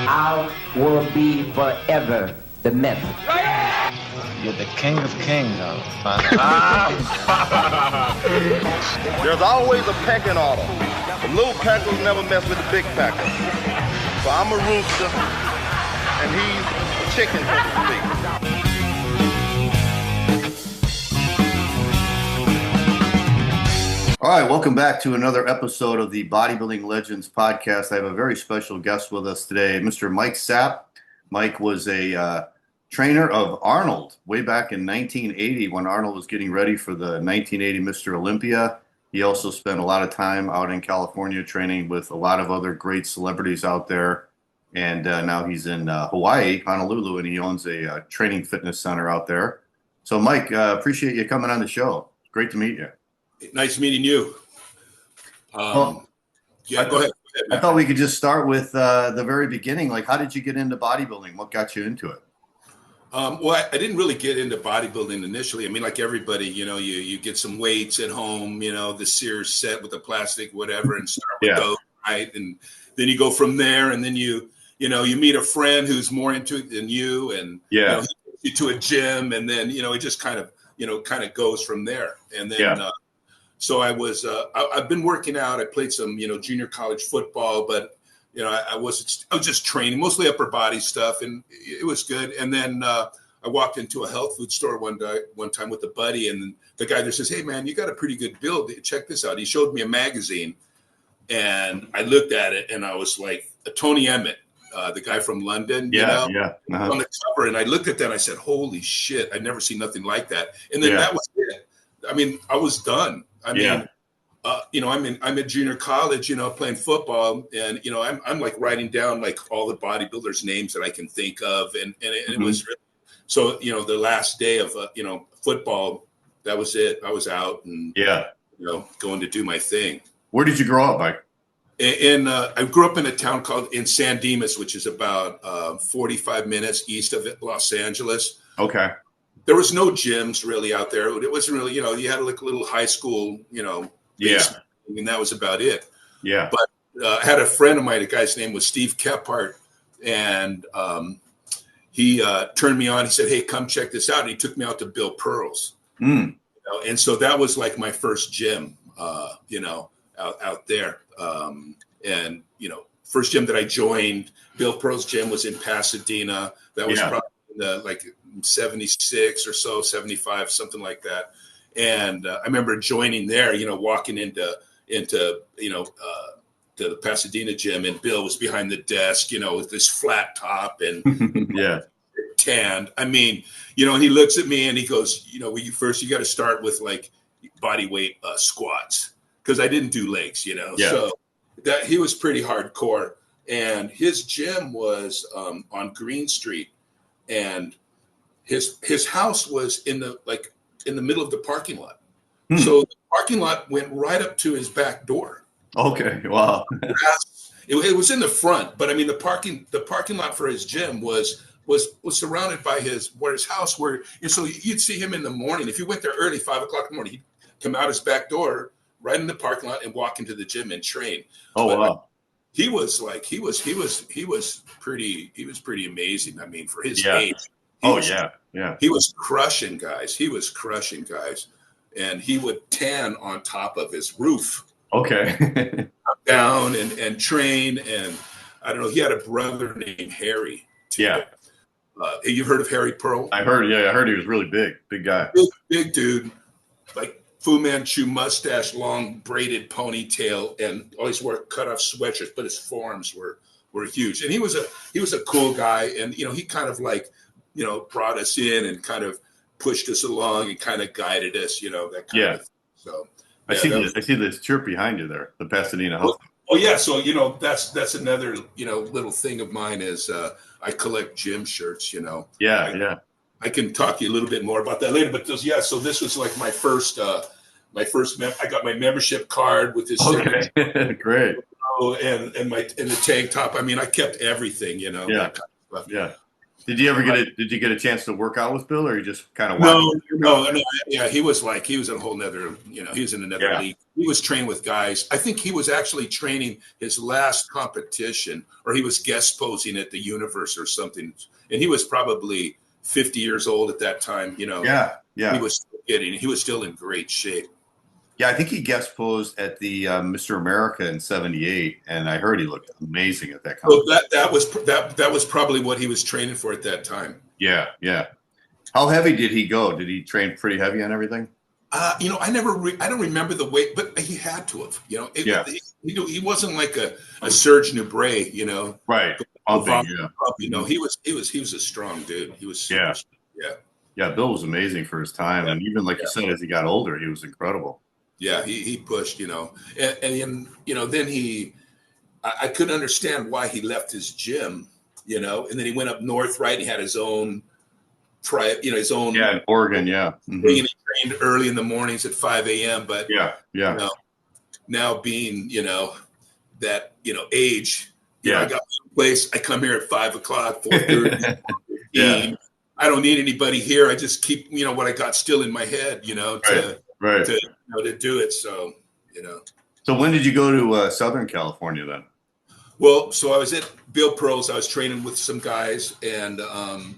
I will be forever the myth. You're the king of kings, son. There's always a pecking order. The little packers never mess with the big packers. So I'm a rooster, and he's a chicken, so to speak. All right, welcome back to another episode of the Bodybuilding Legends podcast. I have a very special guest with us today, Mr. Mike Sapp. Mike was a trainer of Arnold way back in 1980 when Arnold was getting ready for the 1980 Mr. Olympia. He also spent a lot of time out in California training with a lot of other great celebrities out there. And now he's in Hawaii, Honolulu, and he owns a training fitness center out there. So, Mike, appreciate you coming on the show. Great to meet you. Nice meeting you. Go ahead. I thought we could just start with the very beginning. Like, how did you get into bodybuilding? What got you into it? Well, I didn't really get into bodybuilding initially. I mean, like everybody, you get some weights at home, the Sears set with the plastic, whatever, and start with those, right? And then you go from there, and then you meet a friend who's more into it than you, and he takes you to a gym, and then it just kind of goes from there. And then so I've been working out. I played some junior college football, but I was just training, mostly upper body stuff, and it was good. And then I walked into a health food store one time with a buddy, and the guy there says, "Hey man, you got a pretty good build. Check this out." He showed me a magazine, and I looked at it, and I was like, Tony Emmett, the guy from London, on the cover, and I looked at that, and I said, "Holy shit! I'd never seen nothing like that." And then that was it. I mean, I was done. I mean, I'm at junior college, playing football, and I'm like writing down like all the bodybuilders' names that I can think of, and it was really, so the last day of football, that was it. I was out and going to do my thing. Where did you grow up, Mike? I grew up in a town called San Dimas, which is about 45 minutes east of Los Angeles. Okay. There was no gyms really out there. It wasn't really, you had like a little high school, basement, and that was about it. Yeah. But I had a friend of mine, a guy's name was Steve Kephart, and he turned me on. He said, "Hey, come check this out." And he took me out to Bill Pearl's. And so that was like my first gym, out there. And first gym that I joined, Bill Pearl's gym, was in Pasadena. That was probably in the, like 76 or so, 75, something like that. And I remember joining there, walking into the Pasadena gym, and Bill was behind the desk, with this flat top and tanned. I mean, and he looks at me and he goes, you got to start with like body weight squats, because I didn't do legs, so that he was pretty hardcore. And his gym was on Green Street, and his house was in the middle of the parking lot. So the parking lot went right up to his back door. Okay. Wow. It was in the front, but I mean, the parking lot for his gym was surrounded by his house, and so you'd see him in the morning. If you went there early, 5 o'clock in the morning, he'd come out his back door right in the parking lot and walk into the gym and train. Oh, wow. He was pretty amazing. I mean, for his age. He was crushing guys. And he would tan on top of his roof. Okay. Down and train. And I don't know, he had a brother named Harry too. Yeah. You've heard of Harry Pearl? I heard he was really big guy. Big dude, like Fu Manchu mustache, long braided ponytail, and always wore cut off sweatshirts, but his forearms were huge. And he was a cool guy. And, he kind of like, brought us in and kind of pushed us along and kind of guided us, that kind of thing. So I see this shirt behind you there, the Pasadena Health. Oh yeah. So, that's another, little thing of mine is I collect gym shirts, I can talk to you a little bit more about that later, but so this was like my first, I got my membership card with this. Okay. Great. And the tank top. I mean, I kept everything, that kind of stuff. Yeah. Did you get a chance to work out with Bill, or you just kind of no. Yeah, he was a whole nother, he was in another league. He was trained with guys. I think he was actually training his last competition, or he was guest posing at the Universe or something. And he was probably 50 years old at that time, Yeah. He was still in great shape. Yeah, I think he guest posed at the Mr. America in '78, and I heard he looked amazing at that So competition. that was probably what he was training for at that time. Yeah. How heavy did he go? Did he train pretty heavy on everything? I don't remember the weight, but he had to have. He wasn't like a Serge Nubret, Right. He was a strong dude. He was. Yeah. Bill was amazing for his time, and even like you said, as he got older, he was incredible. Yeah, he pushed, and then I couldn't understand why he left his gym, and then he went up north, right? He had his own his own. Yeah, in Oregon, yeah. Mm-hmm. He trained early in the mornings at 5 a.m. But now being, that, age, I got my place. I come here at 5 o'clock, 4:30. Yeah. I don't need anybody here. I just keep, what I got still in my head, to do it. So, So when did you go to Southern California then? Well, so I was at Bill Pearl's. I was training with some guys, and I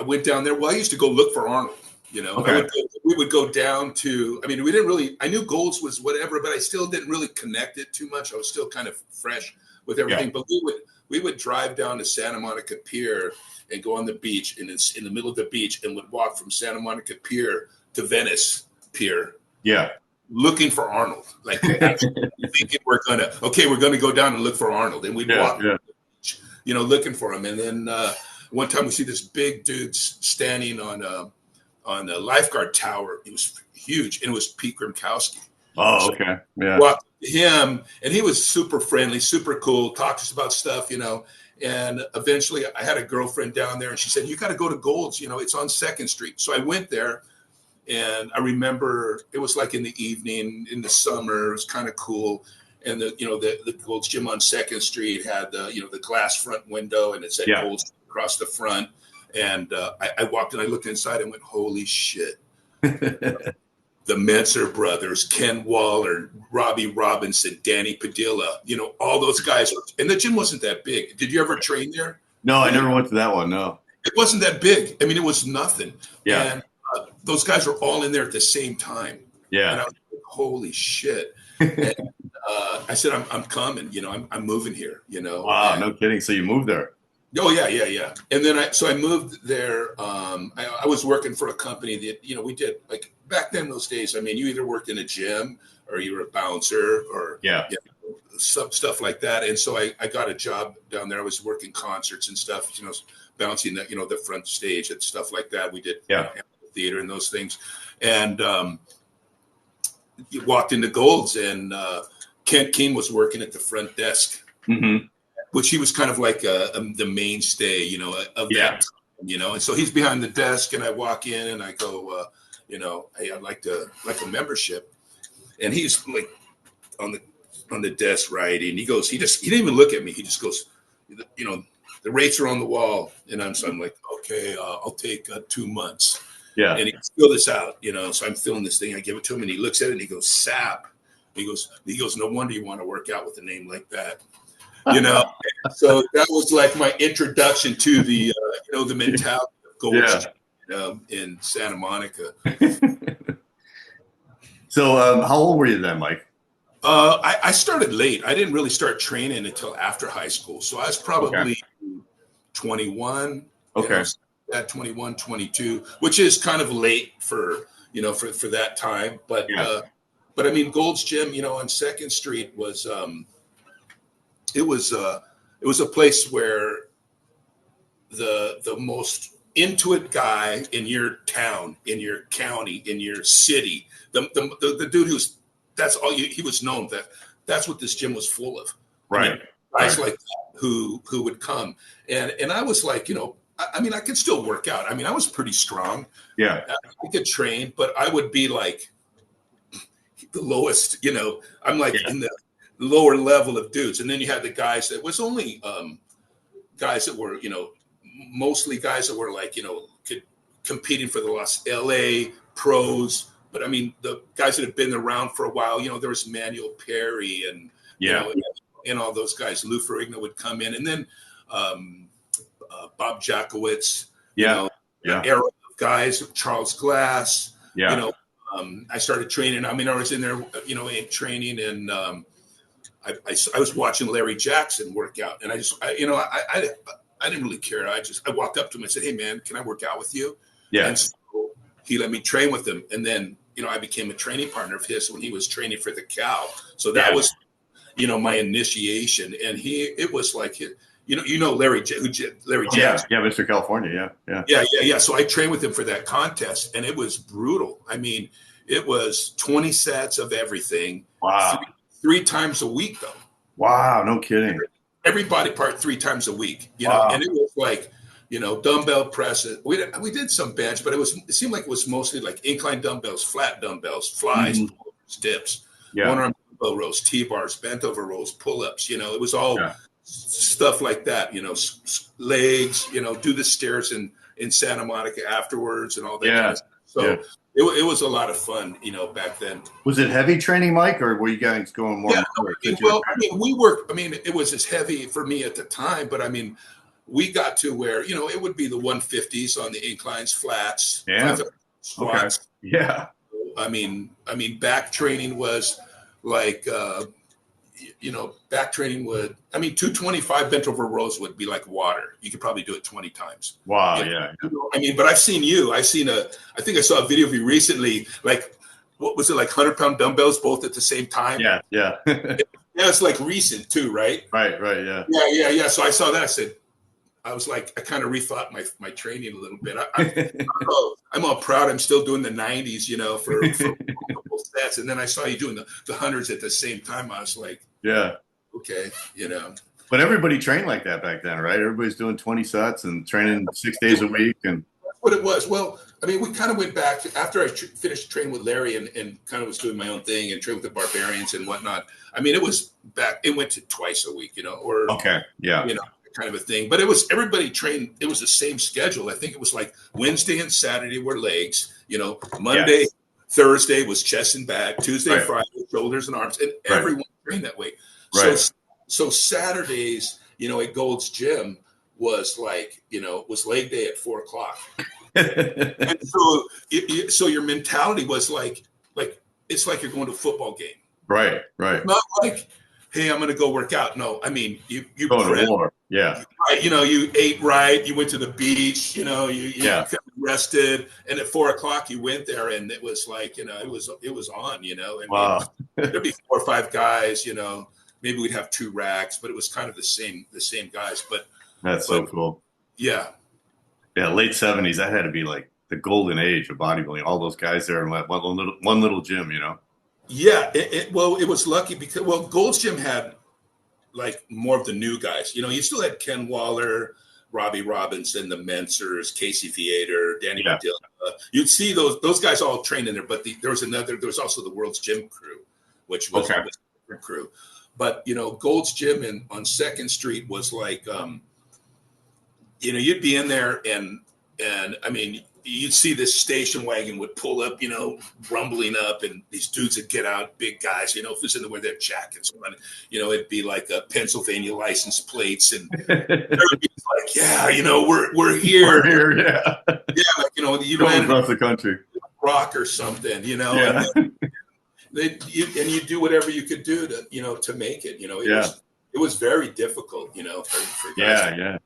went down there. Well, I used to go look for Arnold. Okay. We would go down to. I mean, we didn't really. I knew Golds was whatever, but I still didn't really connect it too much. I was still kind of fresh with everything. Yeah. But we would drive down to Santa Monica Pier and go on the beach, and it's in the middle of the beach, and would walk from Santa Monica Pier to Venice Pier. Yeah. Looking for Arnold, like thinking we're gonna go down and look for Arnold, and we'd walk, looking for him. And then one time we see this big dude standing on a lifeguard tower. It was huge, and it was Pete Grimkowski. Oh, okay, yeah. Walked to him, and he was super friendly, super cool, talked to us about stuff, And eventually, I had a girlfriend down there, and she said, "You got to go to Gold's. It's on 2nd Street." So I went there. And I remember it was like in the evening in the summer. It was kind of cool. And the Gold's Gym on 2nd Street had the glass front window, and it said Gold's across the front. And I walked in, I looked inside and went, holy shit. The Mentzer brothers, Ken Waller, Robbie Robinson, Danny Padilla, all those guys. And the gym wasn't that big. Did you ever train there? No, I never went to that one. No. It wasn't that big. I mean, it was nothing. Yeah. And those guys were all in there at the same time. Yeah. And I was like, holy shit. And I said, I'm coming, I'm moving here, Wow, no kidding. So you moved there? Oh, yeah. And then I moved there. I was working for a company that, we did, like, back then those days, I mean, you either worked in a gym or you were a bouncer or some stuff like that. And so I got a job down there. I was working concerts and stuff, bouncing that, the front stage and stuff like that. We did theater and those things. And you walked into Gold's, and Kent King was working at the front desk, which he was kind of like the mainstay, of that time, And so he's behind the desk, and I walk in and I go, hey, I'd like a membership. And he's like on the desk writing. He goes, he didn't even look at me. He just goes, the rates are on the wall. And I'm like, okay, I'll take 2 months. Yeah. And he goes, fill this out, so I'm filling this thing. I give it to him, and he looks at it and he goes, Sapp. He goes, no wonder you want to work out with a name like that. So that was like my introduction to the, the mentality of Gold's in Santa Monica. So how old were you then, Mike? I started late. I didn't really start training until after high school. So I was probably 21. Okay. At 21, 22, which is kind of late for that time. But I mean, Gold's Gym, on 2nd Street was it was a place where the most into it guy in your town, in your county, in your city, the dude that's all he was known that's what this gym was full of. Right. Guys like that who would come. And I was like, I mean, I could still work out. I mean, I was pretty strong. Yeah. I could train, but I would be like the lowest, I'm like in the lower level of dudes. And then you had the guys that was only guys that were, mostly guys that were like, competing for the LA pros. But I mean, the guys that have been around for a while, there was Manuel Perry and, and all those guys. Lou Ferrigno would come in, and then Bob Jackowitz, era of guys, Charles Glass, I started training. I mean, I was in there, in training, and I was watching Larry Jackson work out, and I didn't really care. I walked up to him and said, "Hey man, can I work out with you?" Yeah. And so he let me train with him. And then, I became a training partner of his when he was training for the Cow. So that was, my initiation. And it was like, Larry Jackson. Yeah, Mr. California. Yeah. So I trained with him for that contest, and it was brutal. I mean, it was 20 sets of everything. Wow. Three times a week, though. Wow, no kidding. Every body part 3 times a week, Wow. And it was like, dumbbell presses. We did some bench, but it seemed like it was mostly like incline dumbbells, flat dumbbells, flies, dips, one arm dumbbell rows, T-bars, bent over rows, pull-ups. It was all stuff like that. Legs. Do the stairs in Santa Monica afterwards and all that. Kind of stuff. So it was a lot of fun. Back then. Was it heavy training, Mike, or were you guys going more? We worked. I mean, it was as heavy for me at the time, but I mean, we got to where, it would be the 150s on the inclines, flats, squats. Okay. Yeah. I mean, back training was like, back training 225 bent over rows would be like water. You could probably do it 20 times. Wow. Yeah. I mean, but I think I saw a video of you recently, like, what was it, like 100-pound dumbbells both at the same time? Yeah. Yeah, it's like recent too, right? Right. Yeah. Yeah. So I saw that. I was like, I kind of rethought my training a little bit. I'm all proud. I'm still doing the 90s, for multiple sets. And then I saw you doing the hundreds at the same time. I was like, okay, But everybody trained like that back then, right? Everybody's doing 20 sets and training 6 days a week. And that's what it was. Well, I mean, we kind of went back after I finished training with Larry and kind of was doing my own thing and trained with the Barbarians and whatnot. I mean, it went to twice a week, or kind of a thing. But it was, everybody trained, it was the same schedule. I think it was like Wednesday and Saturday were legs, Monday, Thursday was chest and back, Tuesday, Friday, shoulders and arms, and everyone trained that way. Right. So Saturdays, at Gold's Gym was like, was leg day at 4:00. And so your mentality was like, it's like you're going to a football game. Right. Not like, hey, I'm going to go work out. No, I mean, you go to war. Yeah. Right, you ate right. You went to the beach. You rested, and at 4:00 you went there, and it was like, it was on. And wow. There'd be 4 or 5 guys. Maybe we'd have 2 racks, but it was kind of the same guys. But that's so cool. Yeah. Yeah, late 70s. That had to be like the golden age of bodybuilding. All those guys there in one little gym. Yeah. It was lucky because Gold's Gym had like more of the new guys. You still had Ken Waller, Robbie Robinson, the Mensers, Casey Theater, Danny Padilla. You'd see those guys all trained in there, but there was also the World's Gym crew, which was a different crew. But Gold's Gym on 2nd Street was like, you'd be in there and I mean, you'd see this station wagon would pull up, rumbling up, and these dudes would get out, big guys, if it's in the wear their jackets on, it'd be like a Pennsylvania license plates, and everybody's like, we're here. We're here, yeah. Yeah, like, you going across the country. Rock or something, Yeah. And you do whatever you could do to make it, it was very difficult, for guys. Yeah.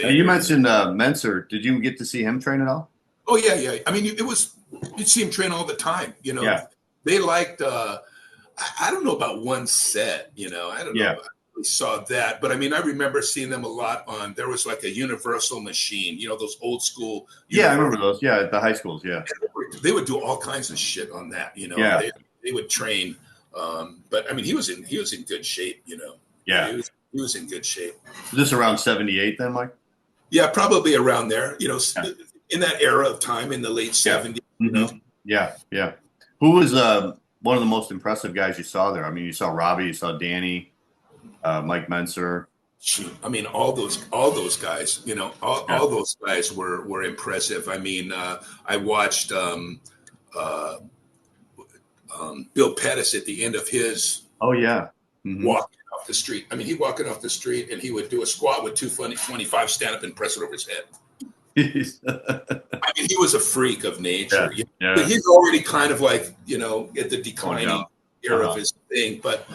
Now, you mentioned Menser. Did you get to see him train at all? Oh yeah. I mean, you'd see him train all the time. They liked. I don't know about one set. I don't know. If we saw that, but I mean, I remember seeing them a lot on. There was like a Universal machine. Those old school. Yeah, I remember those. Yeah, at the high schools. Yeah, they would do all kinds of shit on that. They would train. But I mean, he was in good shape. Yeah. He was in good shape. Is this around 78 then, Mike? Yeah, probably around there. In that era of time in the late 70s. Yeah. Who was one of the most impressive guys you saw there? I mean, you saw Robbie, you saw Danny, Mike Menser. Shoot, I mean, all those guys, all those guys were impressive. I mean, I watched Bill Pettis at the end of his walking off the street. I mean, he walking off the street and he would do a squat with 225, stand up and press it over his head. I mean, he was a freak of nature. But he's already kind of like, at the declining era of his thing. But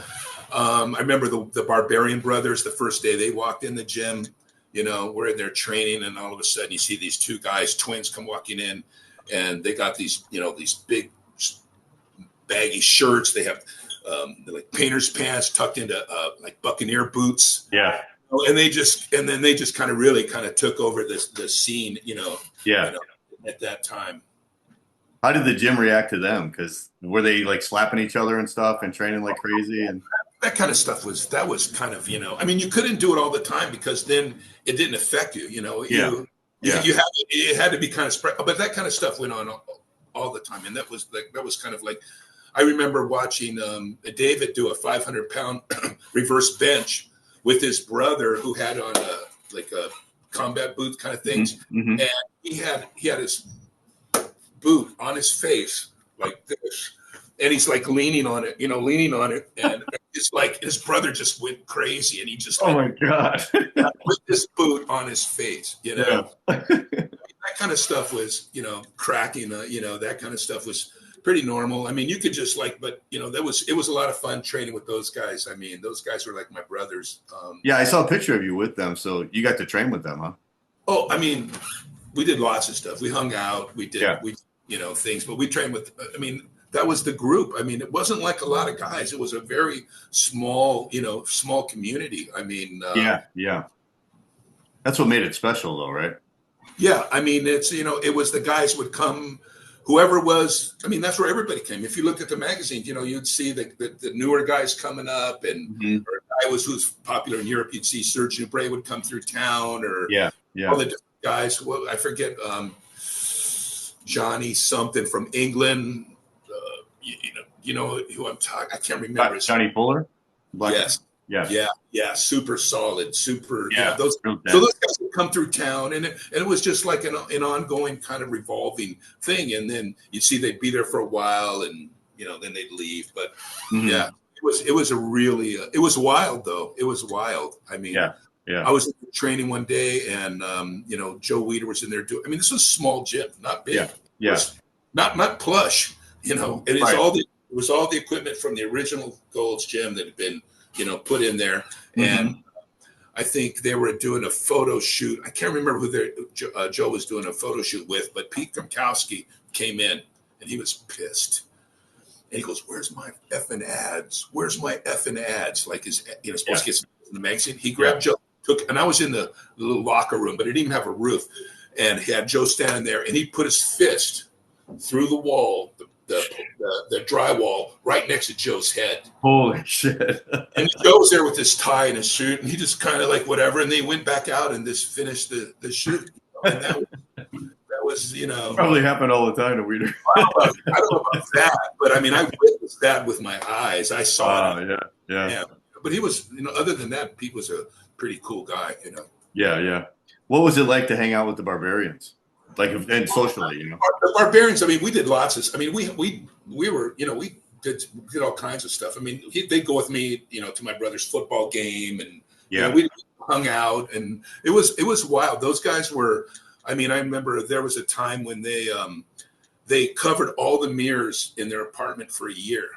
I remember the Barbarian Brothers, the first day they walked in the gym, we're in there training, and all of a sudden you see these two guys, twins, come walking in, and they got these, these big baggy shirts. They have like painter's pants tucked into like Buccaneer boots. Yeah. And then they just kind of took over the scene, at that time. How did the gym react to them? Because were they like slapping each other and stuff and training like crazy? And that kind of stuff was kind of, I mean, you couldn't do it all the time because then it didn't affect you, it had to be kind of spread, but that kind of stuff went on all the time. And that was kind of like, I remember watching David do a 500-pound reverse bench with his brother who had on a combat boot kind of things. Mm-hmm. And he had his boot on his face like this. And he's like leaning on it. And it's like his brother just went crazy. And he just, oh my God, with this boot on his face, That kind of stuff was, cracking, that kind of stuff was pretty normal. I mean, you could just but it was a lot of fun training with those guys. I mean, those guys were like my brothers. I saw a picture of you with them. So you got to train with them, huh? Oh, I mean, we did lots of stuff. We hung out, we did, things, but we trained with, I mean, that was the group. I mean, it wasn't like a lot of guys. It was a very small, small community. I mean, that's what made it special though, right? Yeah. I mean, it's, it was the guys would come, whoever was, I mean, that's where everybody came. If you looked at the magazines, you'd see the newer guys coming up, and or a guy who's popular in Europe. You'd see Serge Nubret would come through town, or all the different guys. Well, I forget Johnny something from England. You know who I'm talking. I can't remember. Johnny Fuller. Yes. Yeah. Super solid. Super. Yeah. So those guys would come through town, and it was just like an ongoing kind of revolving thing. And then you'd see they'd be there for a while, and then they'd leave. But it was a really it was wild though. It was wild. I mean, I was training one day, and Joe Weider was in there doing. I mean, this was a small gym, not big. Yeah. Not plush. It was all the equipment from the original Gold's Gym that had been put in there. And I think they were doing a photo shoot. I can't remember who Joe was doing a photo shoot with, but Pete Gromkowski came in and he was pissed. And he goes, "Where's my effing ads? Where's my effing ads?" Like his, supposed to get some in the magazine. He grabbed Joe, and I was in the little locker room, but it didn't even have a roof. And he had Joe standing there, and he put his fist through the wall, the drywall right next to Joe's head. Holy shit. And Joe was there with his tie and his suit, and he just kind of like whatever, and they went back out and just finished the shoot. And that was probably happened all the time to Weider. I don't know about that, but I mean, I witnessed that with my eyes. I saw it. Yeah. But he was, other than that, Pete was a pretty cool guy, Yeah. What was it like to hang out with the Barbarians? Like, and socially, The Barbarians, I mean, we did lots of, I mean, we were, we did all kinds of stuff. I mean, they'd go with me, to my brother's football game, and we hung out, and it was wild. Those guys were, I mean, I remember there was a time when they covered all the mirrors in their apartment for a year.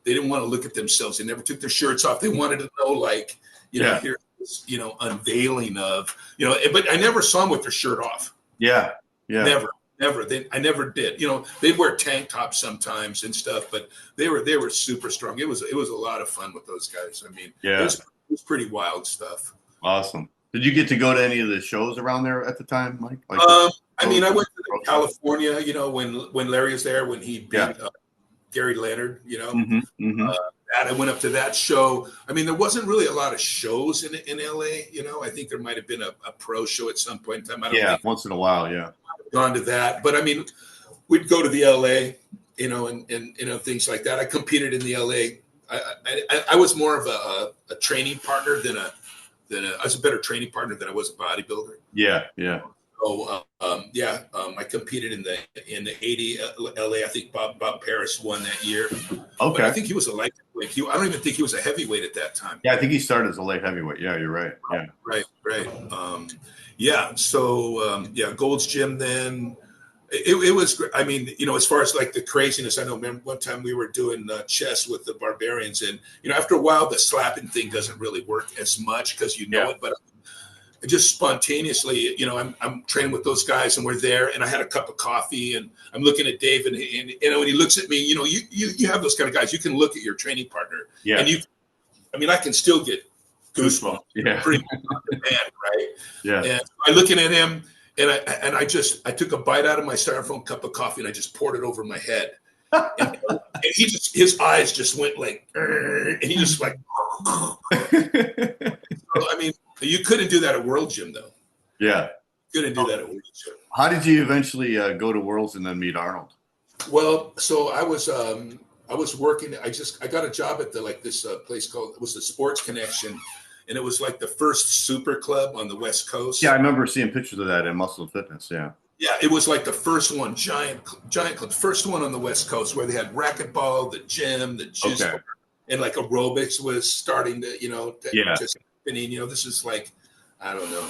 They didn't want to look at themselves. They never took their shirts off. They wanted to know, like, here's this, unveiling of, but I never saw them with their shirt off. Yeah. Never. I never did. They'd wear tank tops sometimes and stuff, but they were super strong. It was a lot of fun with those guys. I mean, it was pretty wild stuff. Awesome. Did you get to go to any of the shows around there at the time, Mike? Like I mean, I went to California, when Larry was there, when he beat Gary Leonard, I went up to that show. I mean, there wasn't really a lot of shows in LA, I think there might have been a pro show at some point in time. I don't think once in a while, I've gone to that. But I mean, we'd go to the LA, and things like that. I competed in the LA. I was more of a training partner than I was a better training partner than I was a bodybuilder. Yeah, yeah. So I competed in the 80 LA. I think Bob Paris won that year. Okay. But I think he was a lightweight. I don't even think he was a heavyweight at that time. Yeah, I think he started as a light heavyweight. Yeah, you're right. Yeah. Right. So Gold's Gym then. It was great. I mean, as far as like the craziness, I know. Remember one time we were doing chess with the Barbarians, and after a while, the slapping thing doesn't really work as much because it. But just spontaneously, I'm training with those guys, and we're there, and I had a cup of coffee, and I'm looking at Dave, and when he looks at me, you have those kind of guys. You can look at your training partner, and I can still get goosebumps. Yeah. Pretty man, right? Yeah. And I'm looking at him. And I took a bite out of my styrofoam cup of coffee and I just poured it over my head. And his eyes just went like, and he just like, you couldn't do that at World Gym though. Yeah. Couldn't do that at World Gym. How did you eventually go to Worlds and then meet Arnold? Well, so I was working. I got a job at this place called, it was the Sports Connection. And it was like the first super club on the West Coast. Yeah, I remember seeing pictures of that in Muscle Fitness. Yeah. Yeah, it was like the first one, giant club, first one on the West Coast where they had racquetball, the gym, the juice bar, and like aerobics was starting to, just happening. This is like, I don't know,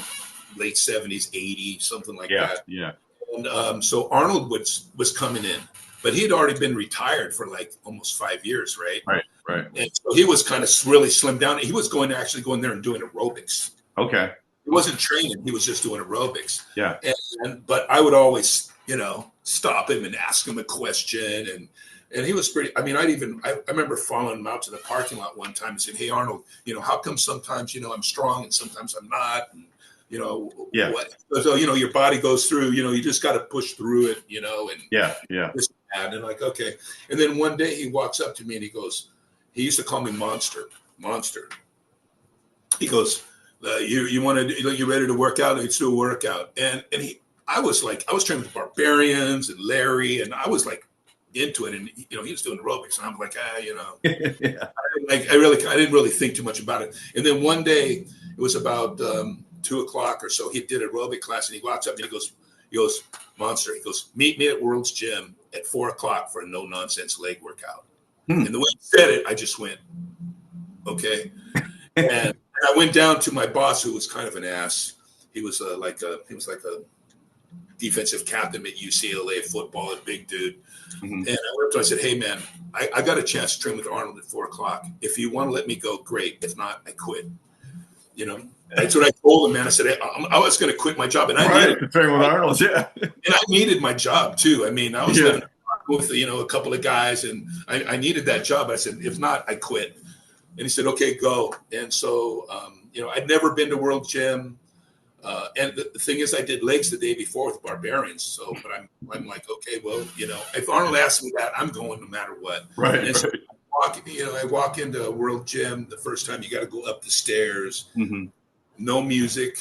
late 70s, 80s, something like that. Yeah. And so Arnold was coming in, but he had already been retired for like almost 5 years, right? Right. And so he was kind of really slimmed down. He was going there and doing aerobics. Okay. He wasn't training. He was just doing aerobics. Yeah. But I would always, stop him and ask him a question. And he was pretty, I remember following him out to the parking lot one time and saying, "Hey, Arnold, how come sometimes, I'm strong and sometimes I'm not? And, what? So, your body goes through, you just got to push through it, and this and that." And like, okay. And then one day he walks up to me and he goes, he used to call me Monster. He goes, you want to, you ready to work out? Let's do a workout. And I was training with Barbarians and Larry, and I was like into it. And, he was doing aerobics. And I'm like, Yeah. I didn't really think too much about it. And then one day it was about 2 o'clock or so. He did an aerobic class and he walks up and he goes, "Monster," he goes, "Meet me at World's Gym at 4 o'clock for a no nonsense leg workout." And the way he said it, I just went, okay. And I went down to my boss, who was kind of an ass. He was like a defensive captain at UCLA football, a big dude. Mm-hmm. And I went up to him, I said, "Hey man, I got a chance to train with Arnold at 4 o'clock. If you want to let me go, great. If not, I quit." That's what I told him, man. I said, I was going to quit my job. And I needed to train with Arnold, yeah. And I needed my job too. I was living with a couple of guys, and I needed that job. I said, if not, I quit. And he said, "Okay, go." And so, I'd never been to World Gym. And the thing is, I did legs the day before with Barbarians. So, but I'm like, okay, well, if Arnold asks me that, I'm going no matter what. Right. And so I walk into a World Gym the first time. You got to go up the stairs, no music,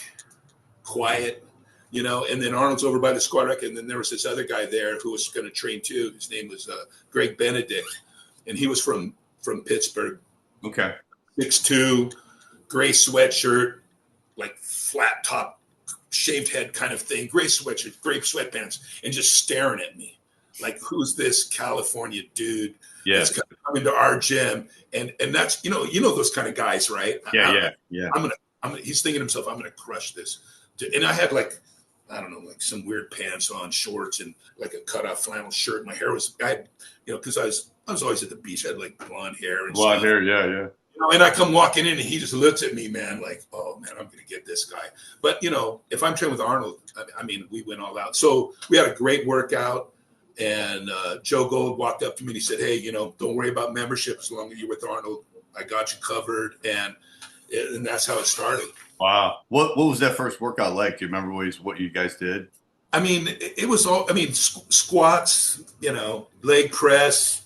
quiet. And then Arnold's over by the squat rack, and then there was this other guy there who was going to train too. His name was Greg Benedict, and he was from Pittsburgh. Okay. 6'2", gray sweatshirt, like flat top, shaved head kind of thing, gray sweatshirt, gray sweatpants, and just staring at me like, who's this California dude that's coming to our gym? And that's, those kind of guys, right? Yeah. He's thinking to himself, I'm going to crush this. And I had like some weird pants on, shorts, and like a cutoff flannel shirt. My hair was, because I was always at the beach. I had like blonde hair and blonde stuff. hair, yeah. And I come walking in and he just looks at me, man, like, oh man, I'm going to get this guy. But if I'm training with Arnold, we went all out. So we had a great workout, and Joe Gold walked up to me and he said, "Hey, don't worry about membership as long as you're with Arnold. I got you covered." And that's how it started. Wow. What was that first workout like? Do you remember what you guys did? It was all, squats, leg press,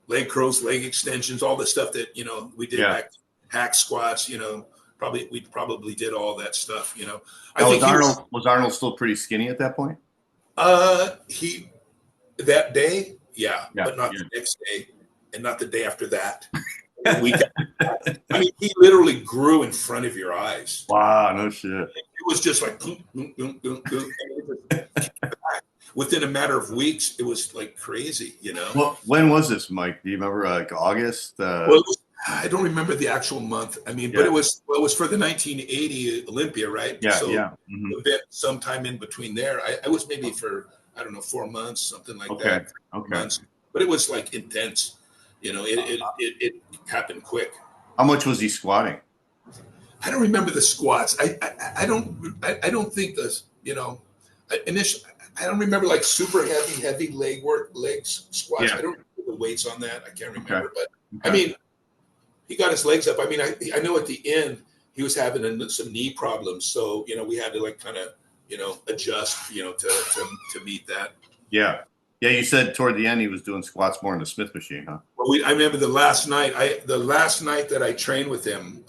leg curls, leg extensions, all the stuff that, we did back, hack squats, we probably did all that stuff, Was Arnold still pretty skinny at that point? That day, but not the next day, and not the day after that. we, I mean, he literally grew in front of your eyes. Wow, no shit. It was just like within a matter of weeks, it was like crazy, you know. Well, when was this, Mike? Do you remember, like August? Well, I don't remember the actual month. I mean, but it was for the 1980 Olympia, right? Yeah, so Mm-hmm. A bit sometime in between there. I was maybe for, I don't know, 4 months, something like that. Okay. Months. But it was like intense. You know, it happened quick. How much was he squatting? I don't remember the squats. I don't think this, you know, initially, I don't remember like super heavy legs squats. Yeah. I don't remember the weights on that. I can't remember, Okay. but I mean, he got his legs up. I mean, I know at the end he was having some knee problems, so you know we had to like kind of adjust, to meet that. Yeah. You said toward the end he was doing squats more in the Smith machine, huh? Well, I remember the last night that I trained with him.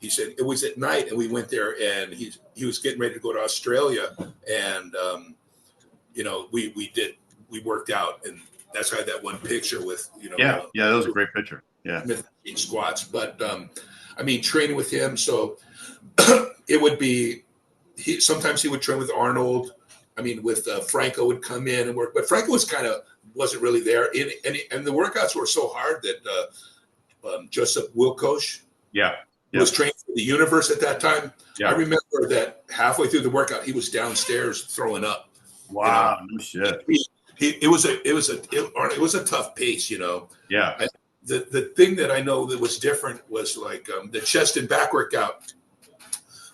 He said it was at night, and we went there, and he was getting ready to go to Australia, and we worked out, and that's how I had that one picture with that was a great picture. Yeah, squats, but I mean training with him, so it would be sometimes he would train with Arnold. I mean, with Franco would come in and work, but Franco wasn't really there, and the workouts were so hard that Joseph Wilkosh was training for the Universe at that time. I remember that halfway through the workout, he was downstairs throwing up. Wow, no shit. It was a tough pace, you know. Yeah. The thing that I know that was different was like the chest and back workout.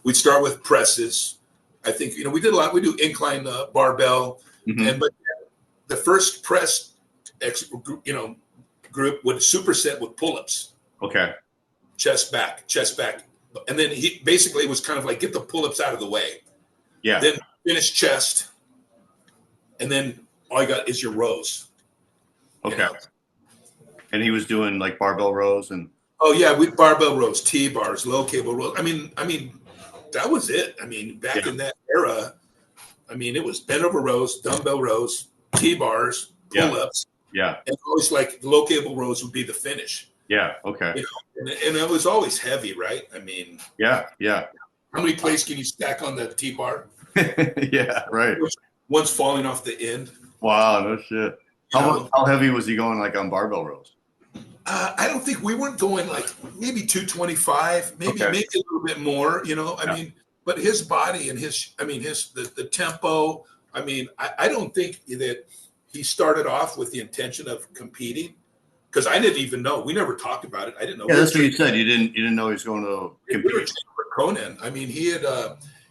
We'd start with presses. I think we did a lot. We do incline barbell, but the first press group would superset with pull-ups. Okay. Chest back, and then he basically was kind of like get the pull-ups out of the way. Yeah. Then finish chest, and then all you got is your rows. Okay. And he was doing like barbell rows and. Oh yeah, with barbell rows, T-bars, low cable rows. I mean, that was it. I mean, back in that era, I mean, it was bent over rows, dumbbell rows, T-bars, pull-ups. Yeah. And always like the low cable rows would be the finish. Yeah. Okay. And it was always heavy, right? I mean. Yeah. How many plates can you stack on the T-bar? Yeah. Right. One's falling off the end. Wow. No shit. How heavy was he going like on barbell rows? I don't think we weren't going like maybe 225, maybe a little bit more, I mean, but his body and the tempo, I mean, I don't think that he started off with the intention of competing because I didn't even know. We never talked about it. I didn't know. Yeah, that's what you said. You didn't know he was going to compete. We were for Conan. I mean, he had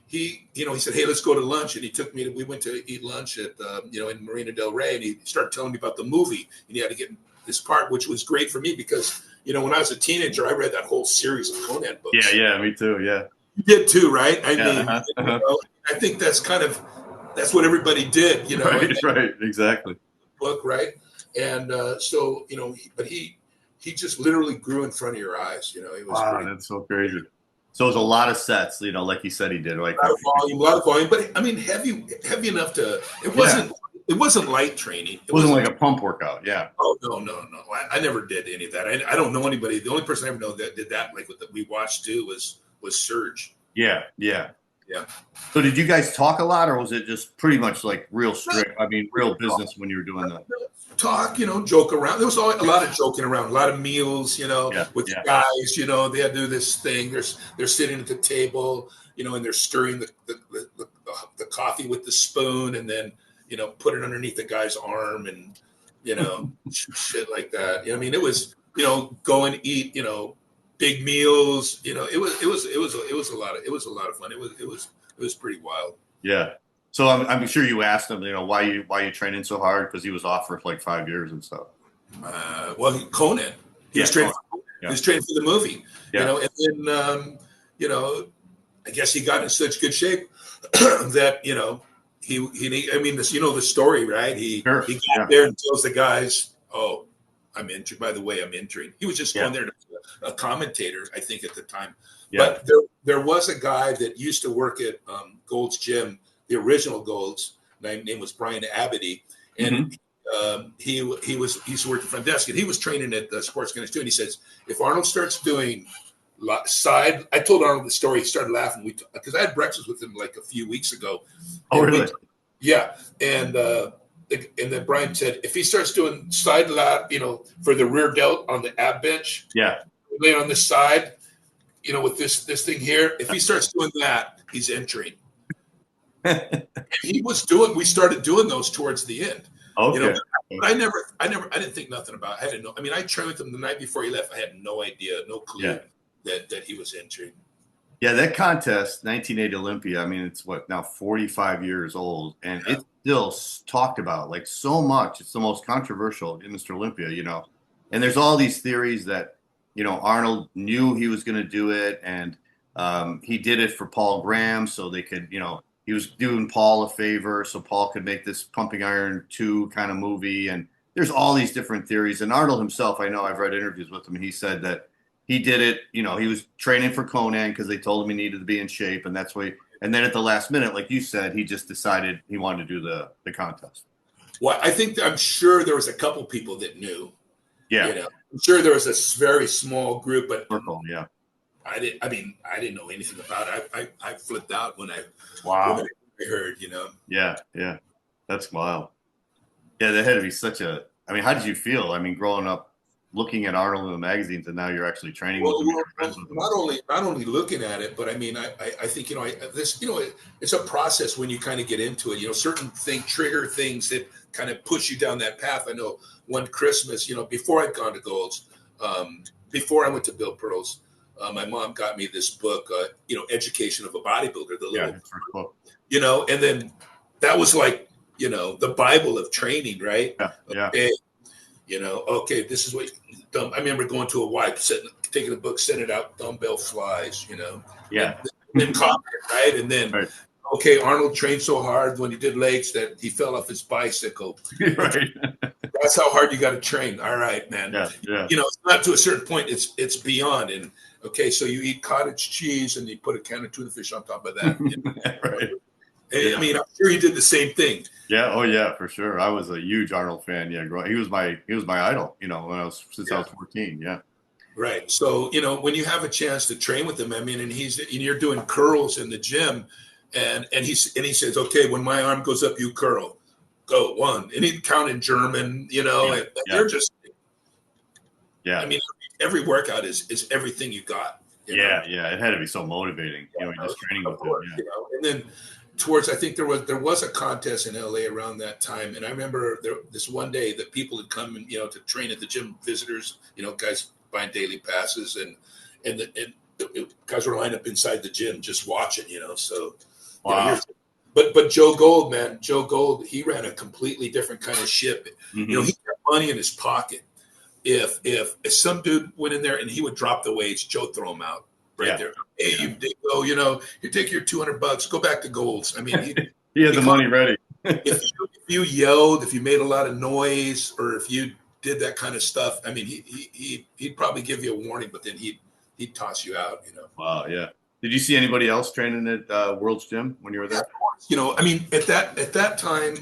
he said, "Hey, let's go to lunch," and he took me we went to eat lunch at in Marina Del Rey, and he started telling me about the movie, and he had to get this part, which was great for me because when I was a teenager, I read that whole series of Conan books. Yeah, me too. Yeah, you did too, right? I mean, I think that's what everybody did, Right, exactly. Book, right, and but he just literally grew in front of your eyes. It was wow, that's so crazy. So it was a lot of sets, like you said he did, right? A lot of volume, but I mean, heavy enough to. It wasn't light training. It wasn't like a pump workout. Yeah. Oh no! I never did any of that. I don't know anybody. The only person I ever know that did that, like we watched too, was Serge. Yeah. So did you guys talk a lot, or was it just pretty much like real strict? I mean, real business when you were doing that. Talk, joke around. There was always a lot of joking around, a lot of meals, with the guys. They had to do this thing. They're sitting at the table, and they're stirring the coffee with the spoon, and then. Put it underneath the guy's arm and, shit like that. I mean, it was, go and eat, big meals, it was a lot of fun. It was pretty wild. Yeah. So I'm sure you asked him, why you training so hard? Cause he was off for like 5 years and stuff. Well, Conan, he was training for the movie, and then, I guess he got in such good shape that, He I mean, this, the story, right? He got there and tells the guys, "Oh, I'm injured. By the way, I'm injured." He was just going there to be a commentator, I think, at the time. Yeah. But there was a guy that used to work at Gold's Gym, the original Gold's. Name was Brian Abity, and he used to work the front desk, and he was training at the Sports Clinic too. And he says, if Arnold starts doing side, I told Arnold the story. He started laughing. Because I had breakfast with him like a few weeks ago. Oh, really? Yeah, and then Brian said, if he starts doing side lat, for the rear delt on the ab bench, lay on this side, with this thing here, if he starts doing that, he's entering. And we started doing those towards the end. Okay. But I didn't think nothing about it. I trained with him the night before he left. I had no idea, no clue that he was entering. Yeah, that contest, 1980 Olympia, it's now 45 years old, and it's still talked about like so much. It's the most controversial in Mr. Olympia, and there's all these theories that, Arnold knew he was going to do it, and he did it for Paul Graham so they could, he was doing Paul a favor so Paul could make this Pumping Iron 2 kind of movie. And there's all these different theories. And Arnold himself, I know I've read interviews with him, and he said that he did it, he was training for Conan because they told him he needed to be in shape. And that's why, and then at the last minute, like you said, he just decided he wanted to do the contest. Well, I'm sure there was a couple people that knew. Yeah. I'm sure there was a very small group, but yeah. I didn't know anything about it. I flipped out when I heard, Yeah. That's wild. Yeah, that had to be such a, how did you feel? Growing up, looking at Arnold in the magazines, and now you're actually training with him. Not only looking at it, but I think, it's a process when you kind of get into it, certain things trigger things that kind of push you down that path. I know one Christmas, before I'd gone to Gold's, before I went to Bill Pearl's, my mom got me this book, Education of a Bodybuilder, the little, and then that was like, the Bible of training, right? Yeah. Okay, this is what I remember going to a wipe, taking a book, sending it out, dumbbell flies, and then copy it, right? And then, okay, Arnold trained so hard when he did legs that he fell off his bicycle. Right. That's how hard you got to train. All right, man. Yeah. It's not to a certain point. It's beyond. And okay, so you eat cottage cheese and you put a can of tuna fish on top of that. Right. And, I'm sure he did the same thing. Yeah. Oh, yeah, for sure. I was a huge Arnold fan. Yeah, he was my idol. When I was 14. Yeah. Right. So when you have a chance to train with him, and you're doing curls in the gym, and he says, okay, when my arm goes up, you curl. Go 1, and he'd count in German. And they're just. Yeah. Every workout is everything you got. Yeah. It had to be so motivating. Just training with him. And then. I think there was a contest in LA around that time, and I remember this one day that people had come and to train at the gym, visitors, guys buying daily passes, and guys were lined up inside the gym just watching, So, wow. But Joe Gold, he ran a completely different kind of ship. Mm-hmm. He had money in his pocket. If some dude went in there and he would drop the weights, Joe throw him out. Right there. Hey, you take your $200, go back to Gold's. He had the money ready. if you yelled, if you made a lot of noise, or if you did that kind of stuff, he'd probably give you a warning, but then he'd toss you out. Wow, yeah. Did you see anybody else training at World's Gym when you were there? At that time,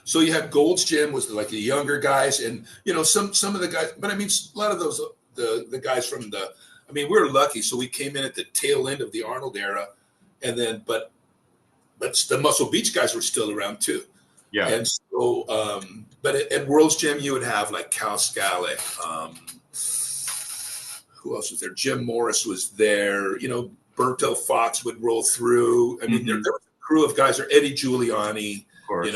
so you had Gold's Gym was like the younger guys, and some of the guys, but a lot of those the guys from the. We were lucky, so we came in at the tail end of the Arnold era, and then, but the Muscle Beach guys were still around too. Yeah. And so, but at World's Gym, you would have like Cal Scalick. Who else was there? Jim Morris was there. Berto Fox would roll through. There was a crew of guys. Or Eddie Giuliani. Of course,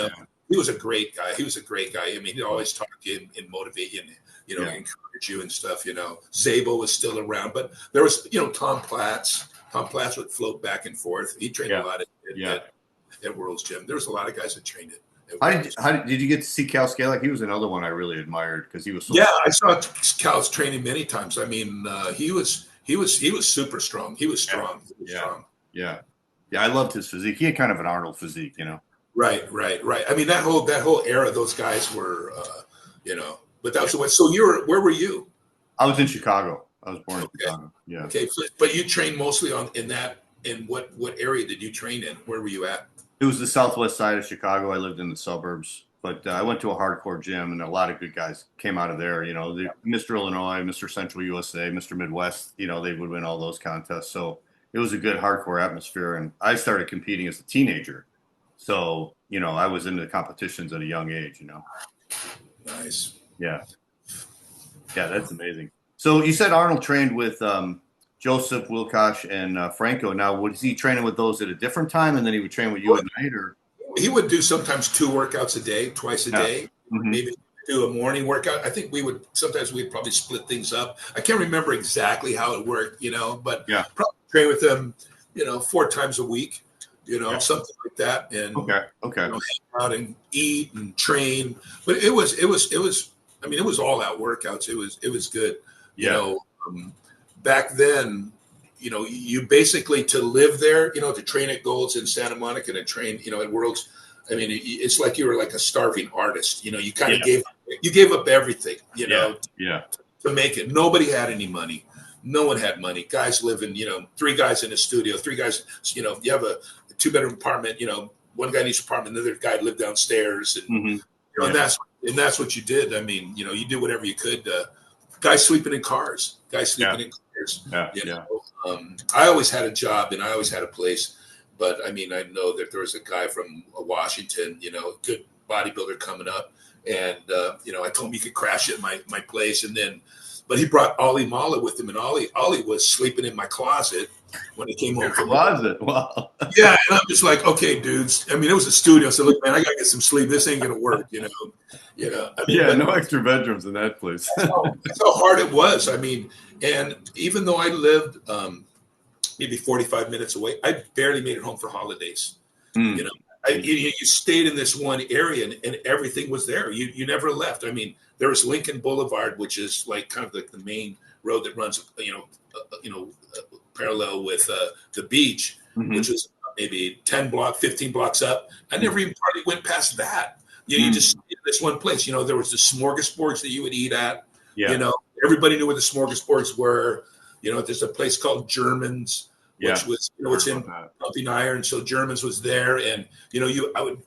he was a great guy. He'd always talk to you and motivate you and encourage you and stuff. Zabel was still around, but there was Tom Platz. Tom Platz would float back and forth. He trained a lot at World's Gym. There was a lot of guys that trained it. How did you get to see Cal Scalick? He was another one I really admired because he was so. Yeah, I saw Cal's training many times. He was super strong. He was strong. Yeah. I loved his physique. He had kind of an Arnold physique, Right. That whole era, those guys were, But that was what. So where were you? I was in Chicago. I was born in Chicago. Yeah. Okay, but you trained mostly in what area did you train in? Where were you at? It was the southwest side of Chicago. I lived in the suburbs. But I went to a hardcore gym, and a lot of good guys came out of there. You know, Mr. Illinois, Mr. Central USA, Mr. Midwest. You know, they would win all those contests. So it was a good hardcore atmosphere. And I started competing as a teenager. So, you know, I was into competitions at a young age, you know. Nice. Yeah. Yeah, that's amazing. So you said Arnold trained with Joseph, Wilkoch, and Franco. Now, was he training with those at a different time, and then he would train with you at night, or? He would do sometimes 2 workouts a day, twice a day. Mm-hmm. Maybe do a morning workout. I think we'd probably split things up. I can't remember exactly how it worked, you know, but probably train with them, you know, 4 times a week, you know, something like that. And okay. You know, hang out and eat and train. But it was I mean, it was all out workouts. It was good. You know, back then, you know, you basically, to live there, you know, to train at Gold's in Santa Monica, to train, you know, at Worlds. I mean, it's like you were like a starving artist. You know, you kind of gave up everything, you know, to make it. Nobody had any money. No one had money. Guys living, you know, 3 guys in a studio, 3 guys, you know, you have a 2-bedroom apartment, you know, one guy in each apartment, the other guy lived downstairs. And, you know, and that's what you did. I mean, you know, you did whatever you could. Guys sleeping in cars, you know. I always had a job and I always had a place, but I mean, I know that there was a guy from Washington, you know, good bodybuilder coming up, and you know, I told him he could crash at my place, and then, but he brought Ollie Mala with him, and Ollie was sleeping in my closet when he came home from closet. Wow. Yeah, and I'm just like, okay, dudes. I mean, it was a studio, so look, man, I gotta get some sleep. This ain't gonna work, you know. I mean, no extra bedrooms in that place. That's how hard it was. I mean, and even though I lived maybe 45 minutes away, I barely made it home for holidays. You know, you stayed in this one area, and everything was there. You never left. I mean, there was Lincoln Boulevard, which is like kind of the main road that runs, parallel with the beach, which was maybe 15 blocks up. I never even probably went past that. You just stayed in this one place. You know, there was the smorgasbords that you would eat at. You know, everybody knew where the smorgasbords were. You know, there's a place called Germans, which was, you know, it's in Pumping Iron. So Germans was there, and you know,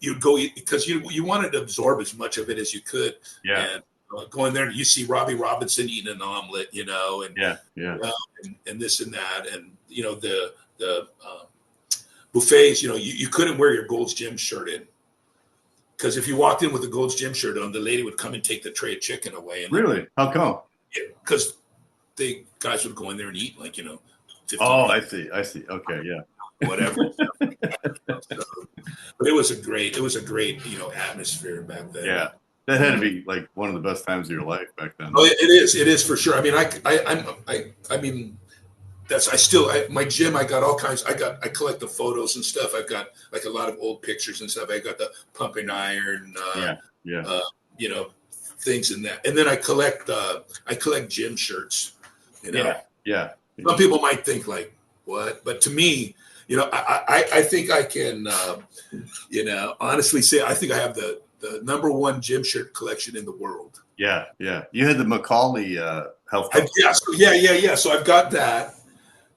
you'd go eat, because you wanted to absorb as much of it as you could. And go in there and you see Robbie Robinson eating an omelet, you know, and and this and that, and you know, the buffets. You know, you couldn't wear your Gold's Gym shirt in, because if you walked in with a Gold's Gym shirt on, the lady would come and take the tray of chicken away. And really? How come? Because the guys would go in there and eat, like, you know. 15 minutes. I see. Okay, whatever. But it was a great, you know, atmosphere back then. Yeah, that had to be like one of the best times of your life back then. Oh, it is for sure. I mean, I mean, my gym. I got all kinds. I collect the photos and stuff. I've got like a lot of old pictures and stuff. I got the Pumping Iron. You know, things in that, and then I collect gym shirts. You know. Yeah. Some people might think like, what? But to me, you know, I think I can, you know, honestly say I think I have the #1 gym shirt collection in the world. Yeah. You had the Macaulay health. Yeah. So I've got that.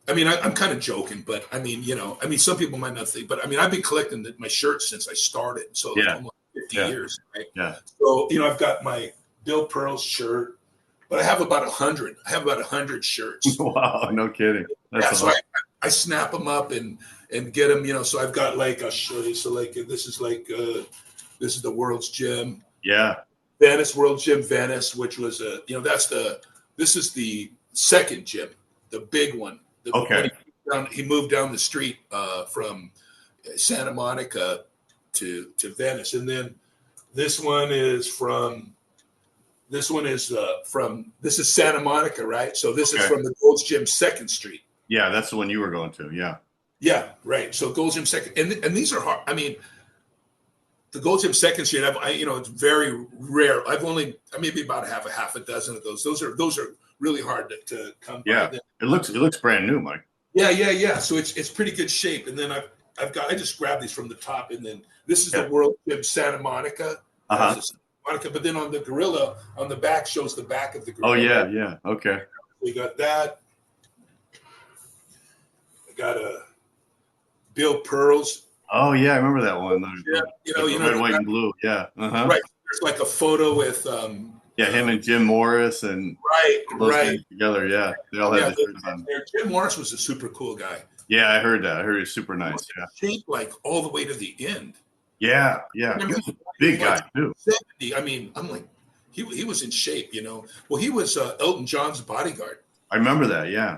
I mean, I'm kind of joking, but I mean, you know, some people might not think, but I mean, I've been collecting my shirts since I started. So like almost 50 years, right? Yeah. So, you know, I've got my Bill Pearl's shirt. But I have about 100. I have about 100 shirts. Wow, no kidding. That's so I snap them up and get them. You know, so I've got like, I'll show you. So like this is this is the World's Gym. Yeah. Venice, World Gym Venice, which was you know, this is the second gym, the big one. Okay. He moved down the street from Santa Monica to Venice, and then this one is from. This is Santa Monica, right? So this is from the Gold's Gym 2nd Street. Yeah, that's the one you were going to. Yeah. Yeah, right. So Gold's Gym 2nd, and these are hard. I mean, the Gold's Gym 2nd Street. You know, it's very rare. I've only maybe about half a dozen of those. Those are really hard to come by. Yeah, it looks brand new, Mike. Yeah. So it's pretty good shape. And then I just grabbed these from the top, and then this is the World Gym Santa Monica. But then on the gorilla, on the back shows the back of the gorilla. Oh yeah. Okay. We got that. I got a Bill Pearl's Oh yeah, I remember that one. Yeah, Red, white, and blue. Yeah. Uh-huh. Right. There's like a photo with him and Jim Morris and those guys together. Yeah, they all had the shirts on. Jim Morris was a super cool guy. Yeah, I heard that. I heard he was super nice. Yeah. Shaped like all the way to the end. Yeah. He was a big guy too. 70. I mean, I'm like, he was in shape. Well, he was Elton John's bodyguard. I remember that. Yeah.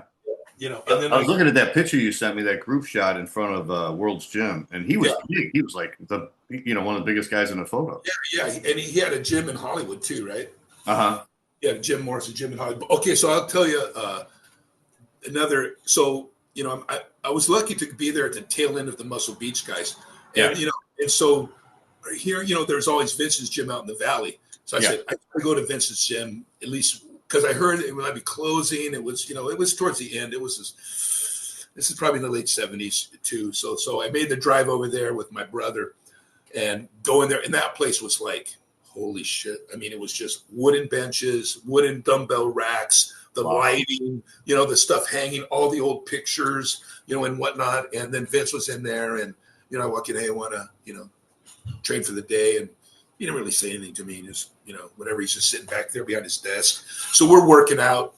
And then I was looking at that picture you sent me, that group shot in front of World's Gym, and he was big. He was like one of the biggest guys in the photo. Yeah, and he had a gym in Hollywood too, right? Uh-huh. Yeah, Jim Morris, a gym in Hollywood. Okay, so I'll tell you another. So I was lucky to be there at the tail end of the Muscle Beach guys, and and so here, there's always Vince's gym out in the valley. So I said I gotta go to Vince's gym at least. Because I heard it might be closing. It was, it was towards the end. It was this is probably in the late 70s too. So I made the drive over there with my brother and go in there. And that place was like, holy shit. I mean, it was just wooden benches, wooden dumbbell racks, the lighting, the stuff hanging, all the old pictures, and whatnot. And then Vince was in there and, I walk in, hey, I want to, train for the day. And he didn't really say anything to me. Just, whatever. He's just sitting back there behind his desk. So we're working out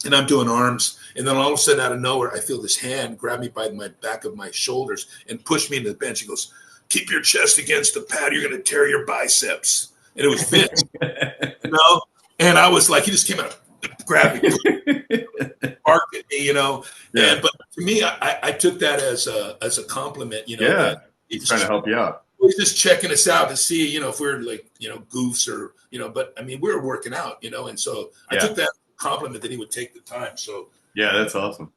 and I'm doing arms. And then all of a sudden out of nowhere, I feel this hand grab me by my back of my shoulders and push me into the bench. He goes, keep your chest against the pad. You're going to tear your biceps. And it was Vince, and I was like, he just came out, grabbed me, barked at me, And, but to me, I took that as a compliment, that he's trying to help you out. He's just checking us out to see, if we're like, goofs or, but I mean, we were working out, and so I took that compliment that he would take the time. So yeah, that's awesome.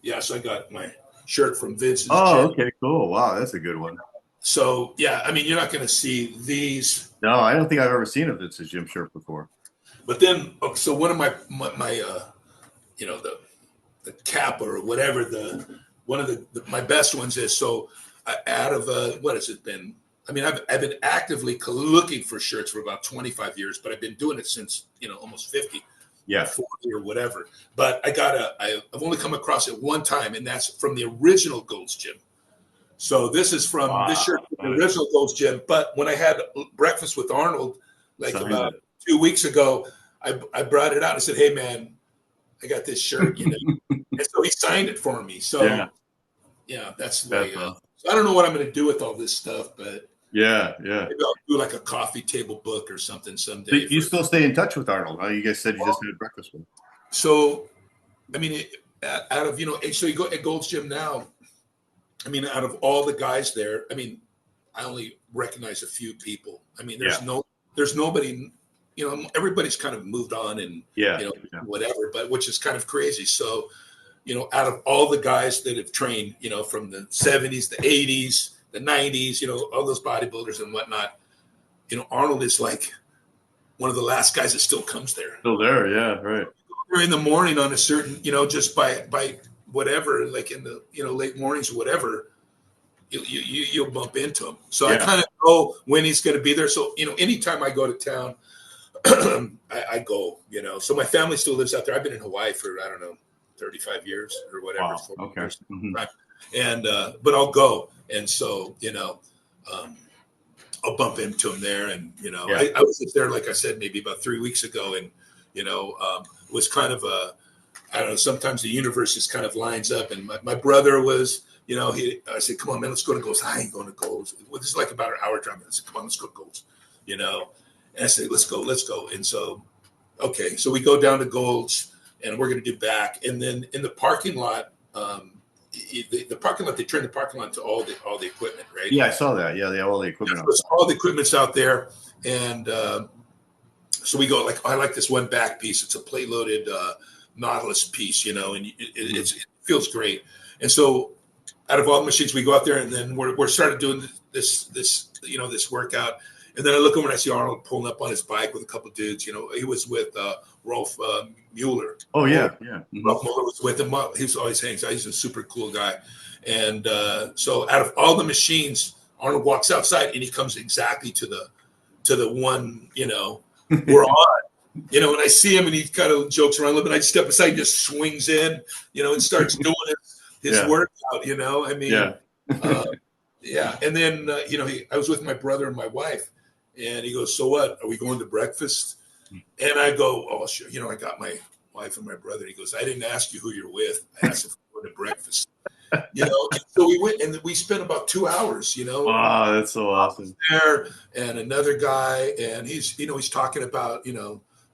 Yeah. So I got my shirt from Vince's gym. Okay, cool. Wow. That's a good one. So yeah, I mean, you're not going to see these. No, I don't think I've ever seen a Vince's gym shirt before. But then, so one of my the cap or whatever, one of my best ones is, so out of what has it been? I mean, I've been actively looking for shirts for about 25 years, but I've been doing it since, almost 50, 40 or whatever. But I've only come across it one time, and that's from the original Gold's Gym. So this is from this shirt from the original Gold's Gym. But when I had breakfast with Arnold, about 2 weeks ago, I brought it out and said, hey man, I got this shirt, and so he signed it for me. So yeah, that's the way. So I don't know what I'm going to do with all this stuff, but maybe I'll do like a coffee table book or something someday. You still stay in touch with Arnold? Huh? You guys said you just had breakfast with him. So, I mean, out of so you go at Gold's Gym now. I mean, out of all the guys there, I mean, I only recognize a few people. I mean, there's nobody. Everybody's kind of moved on and whatever, but which is kind of crazy. So, out of all the guys that have trained, from the 70s, the 80s, the 90s, all those bodybuilders and whatnot, Arnold is like one of the last guys that still comes there. Still there, yeah, right. In the morning on a certain, just by whatever, like in the, late mornings or whatever, you'll bump into him. So I kind of know when he's going to be there. So, anytime I go to town, I go, so my family still lives out there. I've been in Hawaii for, 35 years or whatever. Wow. Okay. Mm-hmm. Right. And, but I'll go. And so, I'll bump into him there. And, I was just there, like I said, maybe about 3 weeks ago. And, it was kind of I don't know, sometimes the universe just kind of lines up. And my brother was, I said, come on, man, let's go to Gold's. I ain't going to Gold's. Well, this is like about an hour drive. I said, come on, let's go to Gold's, And I said, let's go. And so, okay. So we go down to Gold's and we're going to do back. And then in the parking lot, the parking lot, they turned the parking lot to all the equipment, right? Yeah, I saw that. Yeah, they have all the equipment. All the equipment's out there. And so we go, I like this one back piece. It's a plate loaded Nautilus piece, and it feels great. And so out of all the machines, we go out there and then we're started doing this workout. And then I look over and I see Arnold pulling up on his bike with a couple of dudes. He was with Rolf Mueller. Oh, yeah. Mm-hmm. Rolf Mueller was with him. He was always hanging. He's a super cool guy. And so out of all the machines, Arnold walks outside and he comes exactly to the one, we're on. And I see him and he kind of jokes around a little bit. I step aside and just swings in, and starts doing his workout, I mean. Yeah. And then, I was with my brother and my wife, and he goes, so what? Are we going to breakfast? And I go, oh, sure. I got my wife and my brother. He goes, I didn't ask you who you're with. I asked if we're going to breakfast. And so we went, and we spent about 2 hours, Wow, that's so awesome. There, and another guy, and he's talking about,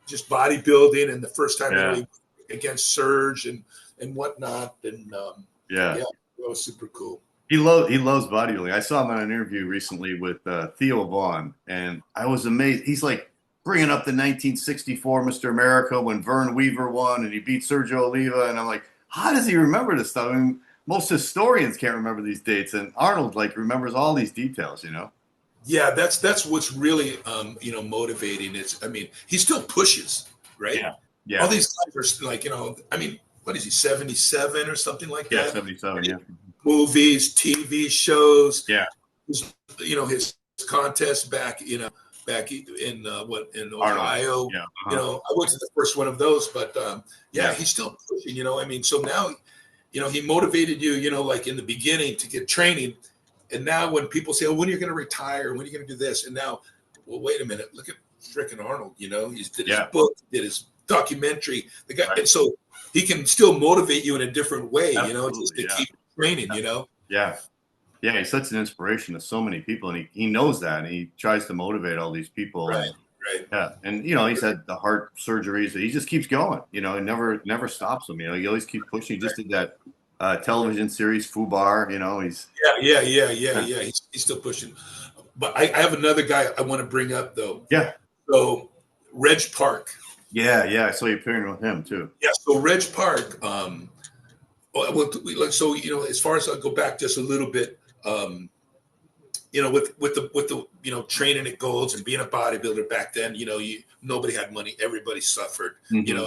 just bodybuilding and the first time against Surge and whatnot. And it was super cool. He loves bodybuilding. I saw him in an interview recently with Theo Vaughn, and I was amazed. He's like bringing up the 1964 Mr. America when Vern Weaver won and he beat Sergio Oliva, and I'm like, how does he remember this stuff? I mean, most historians can't remember these dates, and Arnold remembers all these details. Yeah, that's what's really motivating. He still pushes, right? Yeah. All these guys are what is he, 77 or something like that? Yeah, 77. Yeah. Movies, TV shows. Yeah. His contest back in Ohio. Yeah. I went to the first one of those, but he's still pushing. So now, he motivated you, like in the beginning to get training, and now when people say, "Oh, when are you going to retire? When are you going to do this?" And now, well, wait a minute, look at frickin' Arnold. He did his book, did his documentary. The guy, and so he can still motivate you in a different way. Just to keep training. Yeah. Yeah, he's such an inspiration to so many people, and he knows that, and he tries to motivate all these people. Right. Yeah, and he's had the heart surgeries, so he just keeps going. It never stops him. He always keeps pushing. He just did that television series, Fubar. He's He's still pushing. But I have another guy I want to bring up though. Yeah. So Reg Park. Yeah, I saw you pairing with him too. Yeah. So Reg Park. As far as I'll go back just a little bit. With the training at Golds and being a bodybuilder back then, nobody had money. Everybody suffered. Mm-hmm.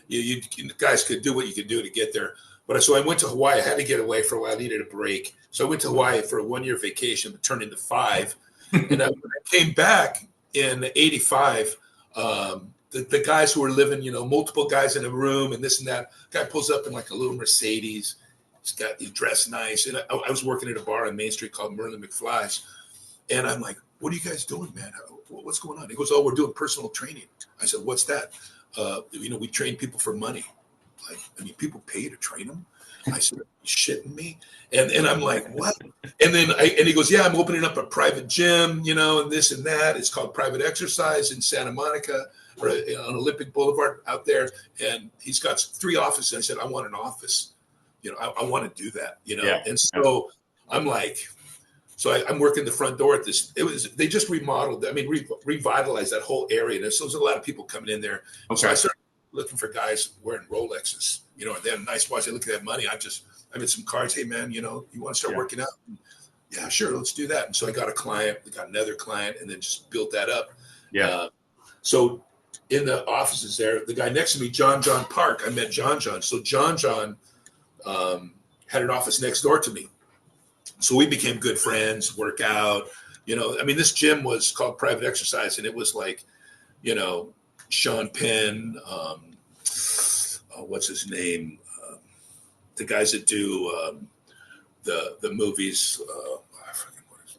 You guys could do what you could do to get there. But so I went to Hawaii. I had to get away for a while. I needed a break. So I went to Hawaii for a 1-year vacation, but turned into 5. And when I came back in '85, the guys who were living, multiple guys in a room and this and that, guy pulls up in like a little Mercedes. He's dressed nice. And I was working at a bar on Main Street called Merlin McFly's. And I'm like, what are you guys doing, man? What's going on? He goes, oh, we're doing personal training. I said, what's that? We train people for money. People pay to train them. I said, are you shitting me? And I'm like, what? And then he goes, yeah, I'm opening up a private gym, and this and that. It's called Private Exercise in Santa Monica or on Olympic Boulevard out there. And he's got 3 offices. I said, I want an office. I want to do that, And so I'm like, I'm working the front door at this. They just remodeled, revitalized that whole area. And so there's a lot of people coming in there. Okay. So I started looking for guys wearing Rolexes, and they have a nice watch. I look at that money. I get some cards. Hey man, you want to start working out? Yeah, sure. Let's do that. And so I got a client, I got another client, and then just built that up. Yeah. So in the offices there, the guy next to me, John Park, I met John. So John had an office next door to me. So we became good friends, work out, this gym was called Private Exercise, and it was like, Sean Penn, what's his name? The guys that do the movies.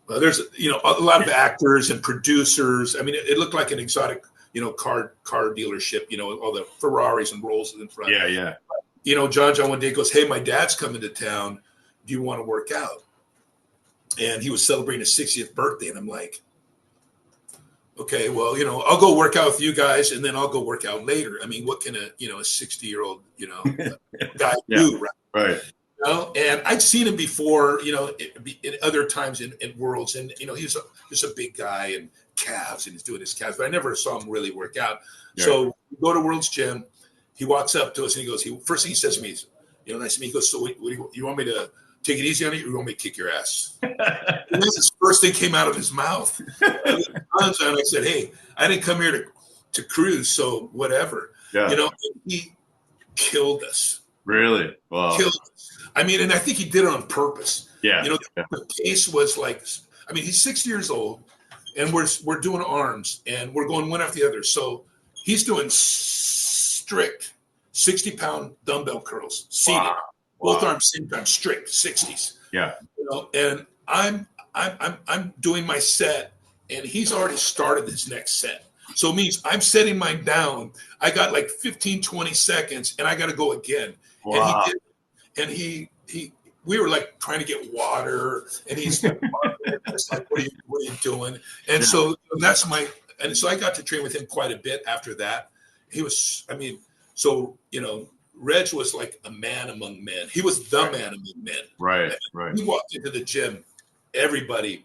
There's, a lot of actors and producers. It looked like an exotic, car dealership, all the Ferraris and Rolls in front. Yeah. John one day goes, hey, my dad's coming to town. Do you want to work out? And he was celebrating his 60th birthday. And I'm like, okay, well, I'll go work out with you guys, and then I'll go work out later. What can a 60-year-old, guy do? Right. And I'd seen him before, in other times in worlds. And, he's just a big guy and calves, and he's doing his calves. But I never saw him really work out. Yeah. So we go to World's Gym. He walks up to us and he goes, first thing he says to me is, nice to meet you. He goes, so what you want me to take it easy on you, or you want me to kick your ass? And this is the first thing came out of his mouth. And I said, hey, I didn't come here to cruise, so whatever. Yeah. And he killed us. Really? Wow. Killed us. And I think he did it on purpose. Yeah. The pace was like, he's 60 years old, and we're doing arms, and we're going one after the other. So he's doing strict 60-pound dumbbell curls, seated, both arms same time, strict 60s. Yeah. And I'm doing my set, and he's already started his next set. So it means I'm setting mine down. I got like 15, 20 seconds, and I got to go again. Wow. And we were like trying to get water, and he's like, what are you doing? And so that's and so I got to train with him quite a bit after that. He was, Reg was like a man among men. He was the man among men. Right. He walked into the gym, everybody,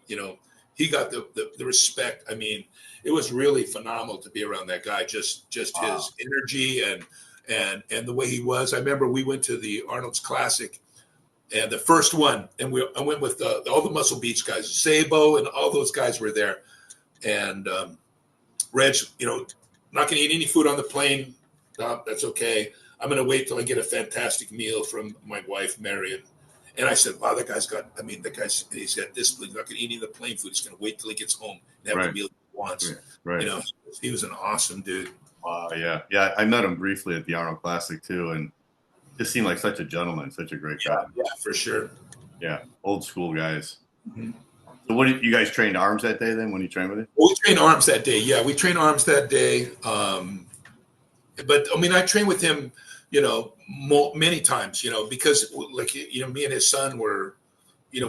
he got the respect. I mean, it was really phenomenal to be around that guy. Just his energy and the way he was. I remember we went to the Arnold's Classic, and the first one, and I went with all the Muscle Beach guys, Sabo, and all those guys were there. And Reg, not going to eat any food on the plane. No, that's okay. I'm going to wait till I get a fantastic meal from my wife, Marion. And I said, wow, he's got discipline. He's not going to eat any of the plane food. He's going to wait till he gets home and have the meal he wants. Right. He was an awesome dude. Wow, yeah. I met him briefly at the Arnold Classic too, and just seemed like such a gentleman, such a great guy. Yeah, for sure. Yeah, old school guys. Mm-hmm. So what did you guys train arms that day then when you trained with him? Well, we trained arms that day. Yeah, we trained arms that day. But I mean, I trained with him, many times, because like, me and his son were, we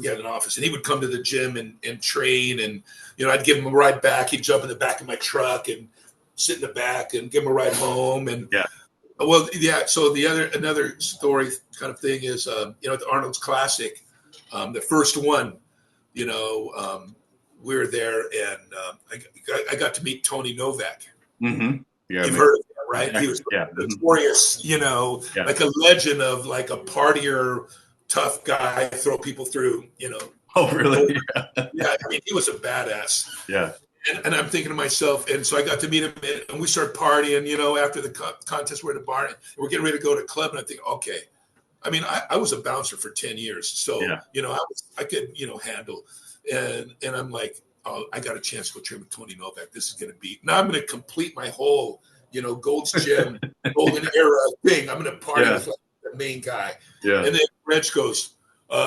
had an office, and he would come to the gym and train, and, I'd give him a ride back. He'd jump in the back of my truck and sit in the back and give him a ride home. And so another story kind of thing is, at the Arnold's Classic, the first one, we were there, and I got to meet Tony Novak. Mm-hmm. Yeah, you've heard of him, right? He was notorious, like a legend of like a partier, tough guy, throw people through, Oh, really? Yeah, I mean, he was a badass. Yeah. And I'm thinking to myself, and so I got to meet him, and we started partying, after the contest, we're at a bar, and we're getting ready to go to a club, and I think, okay. I mean, I was a bouncer for 10 years, so, I could, handle, and I'm like, oh, I got a chance to go train with Tony Novak. This is going to be, now I'm going to complete my whole, Gold's Gym, Golden Era thing. I'm going to party with like the main guy. Yeah. And then Reg goes,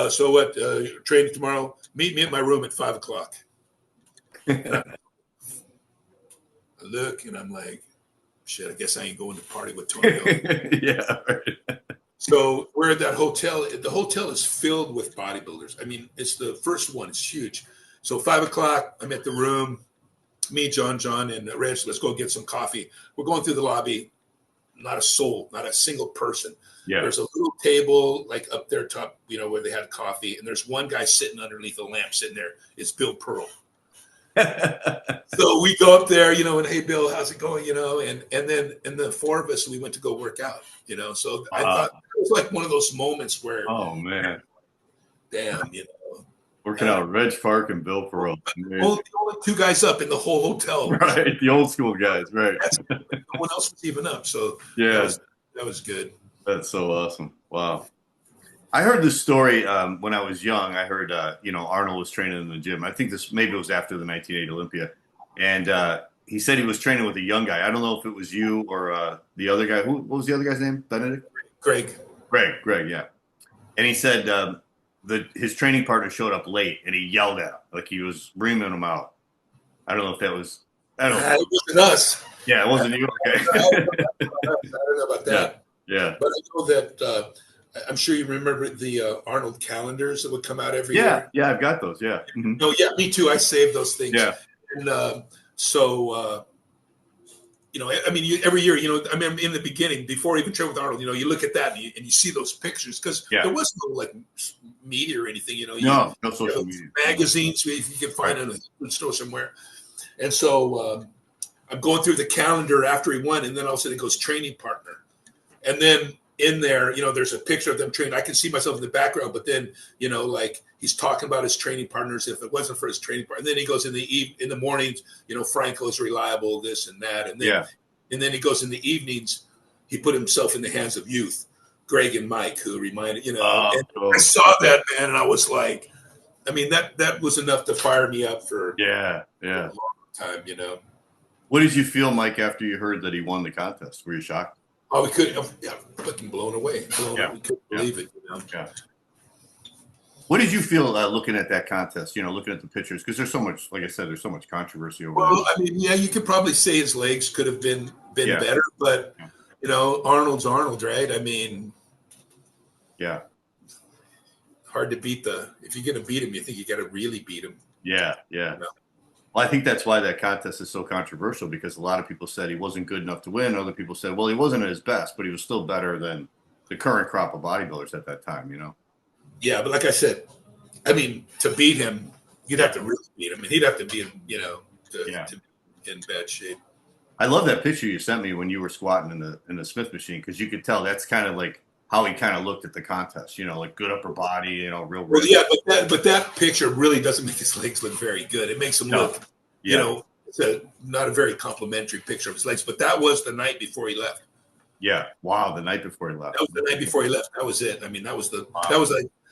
so what, training tomorrow? Meet me at my room at 5:00. And I look, and I'm like, shit, I guess I ain't going to party with Tony Novak. Yeah. Right. So we're at that hotel. The hotel is filled with bodybuilders. I mean, it's the first one. It's huge. So 5:00, I'm at the room. Me, John, and Reg, let's go get some coffee. We're going through the lobby. Not a soul, not a single person. Yeah. There's a little table like up there top, where they had coffee. And there's one guy sitting underneath a lamp sitting there. It's Bill Pearl. So we go up there, and hey, Bill, how's it going? And then the four of us, we went to go work out, So I thought it was like one of those moments where, oh man, damn, working out Reg Park and Bill Perot. Only two guys up in the whole hotel. Right, the old school guys, right. No one else was even up, so yeah, that was good. That's so awesome. Wow. I heard this story when I was young. I heard, Arnold was training in the gym. I think maybe it was after the 1980 Olympia. And he said he was training with a young guy. I don't know if it was you or the other guy. What was the other guy's name? Benedict? Greg, yeah. And he said his training partner showed up late, and he yelled at him like he was reaming him out. I don't know if that was – I don't know. It wasn't us. Yeah, it wasn't you. Okay. I don't know about that. Yeah. But I know that I'm sure you remember the Arnold calendars that would come out every year. Yeah, I've got those, yeah. Mm-hmm. No, yeah, me too. I saved those things. Yeah. And I mean, every year, I mean, in the beginning, before I even trained with Arnold, you look at that and you see those pictures because there was no like media or anything, No social media. Magazines, if you can find it in a store somewhere. And so I'm going through the calendar after he won, and then all of a sudden it goes training partner. And then in there, there's a picture of them training. I can see myself in the background, but then, like he's talking about his training partners. If it wasn't for his training partner, and then he goes in the mornings, Franco's reliable, this and that. And then he goes in the evenings, he put himself in the hands of youth, Greg and Mike, who reminded, I saw that, man. And I was like, I mean, that was enough to fire me up for a long time, What did you feel, Mike, after you heard that he won the contest? Were you shocked? Oh, we couldn't. Fucking blown away. We couldn't believe it. Yeah. What did you feel looking at that contest? Looking at the pictures, because there's so much, like I said, there's so much controversy over Well, that. I mean, yeah, you could probably say his legs could have been Yeah. better, but Arnold's Arnold, right? I mean, yeah, hard to beat if you're going to beat him, you think you got to really beat him. yeah. Well, I think that's why that contest is so controversial, because a lot of people said he wasn't good enough to win. Other people said, well, he wasn't at his best, but he was still better than the current crop of bodybuilders at that time, Yeah, but like I said, I mean, to beat him, you'd have to really beat him, and he'd have to be, to be in bad shape. I love that picture you sent me when you were squatting in the Smith machine, because you could tell that's kind of like how he kind of looked at the contest, like good upper body, real. Well, yeah, but that picture really doesn't make his legs look very good. It makes him look, it's not a very complimentary picture of his legs. But that was the night before he left. Yeah. Wow. The night before he left. That was the night before he left. That was it. I mean,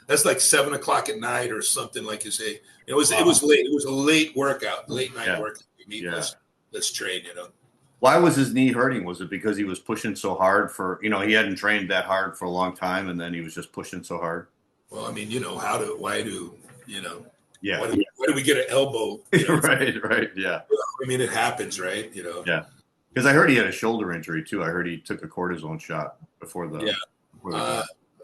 that's like 7 o'clock at night or something, like you say. It was late. It was a late workout, late night workout. Let's train. Why was his knee hurting? Was it because he was pushing so hard he hadn't trained that hard for a long time, and then he was just pushing so hard? Well, I mean, why do we get an elbow? Right. Yeah. I mean, it happens, right? Yeah. Because I heard he had a shoulder injury too. I heard he took a cortisone shot before the.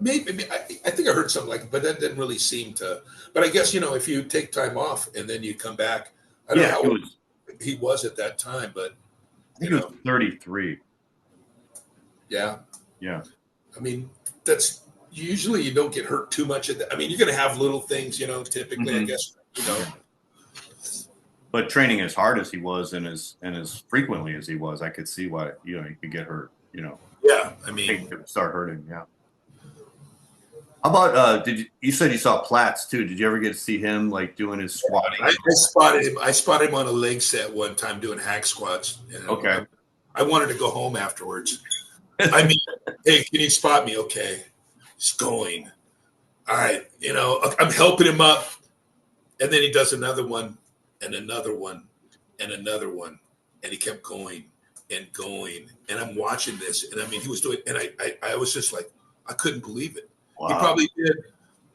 Maybe I think I heard something like it, but that didn't really seem to. But I guess if you take time off and then you come back, I don't know how old he was at that time, but I think he was 33. Yeah. I mean, that's usually you don't get hurt too much. I mean, you're going to have little things, typically, I guess, But training as hard as he was and as frequently as he was, I could see why he could get hurt. Yeah, I mean, it could start hurting. Yeah. How about you said you saw Platts too? Did you ever get to see him like doing his squatting? I spotted him on a leg set one time doing hack squats. Okay. I wanted to go home afterwards. I mean, hey, can you spot me? Okay, he's going. All right, I'm helping him up, and then he does another one, and another one, and another one, and he kept going and going, and I'm watching this, and I mean, he was doing, and I was just like, I couldn't believe it. Wow. He probably did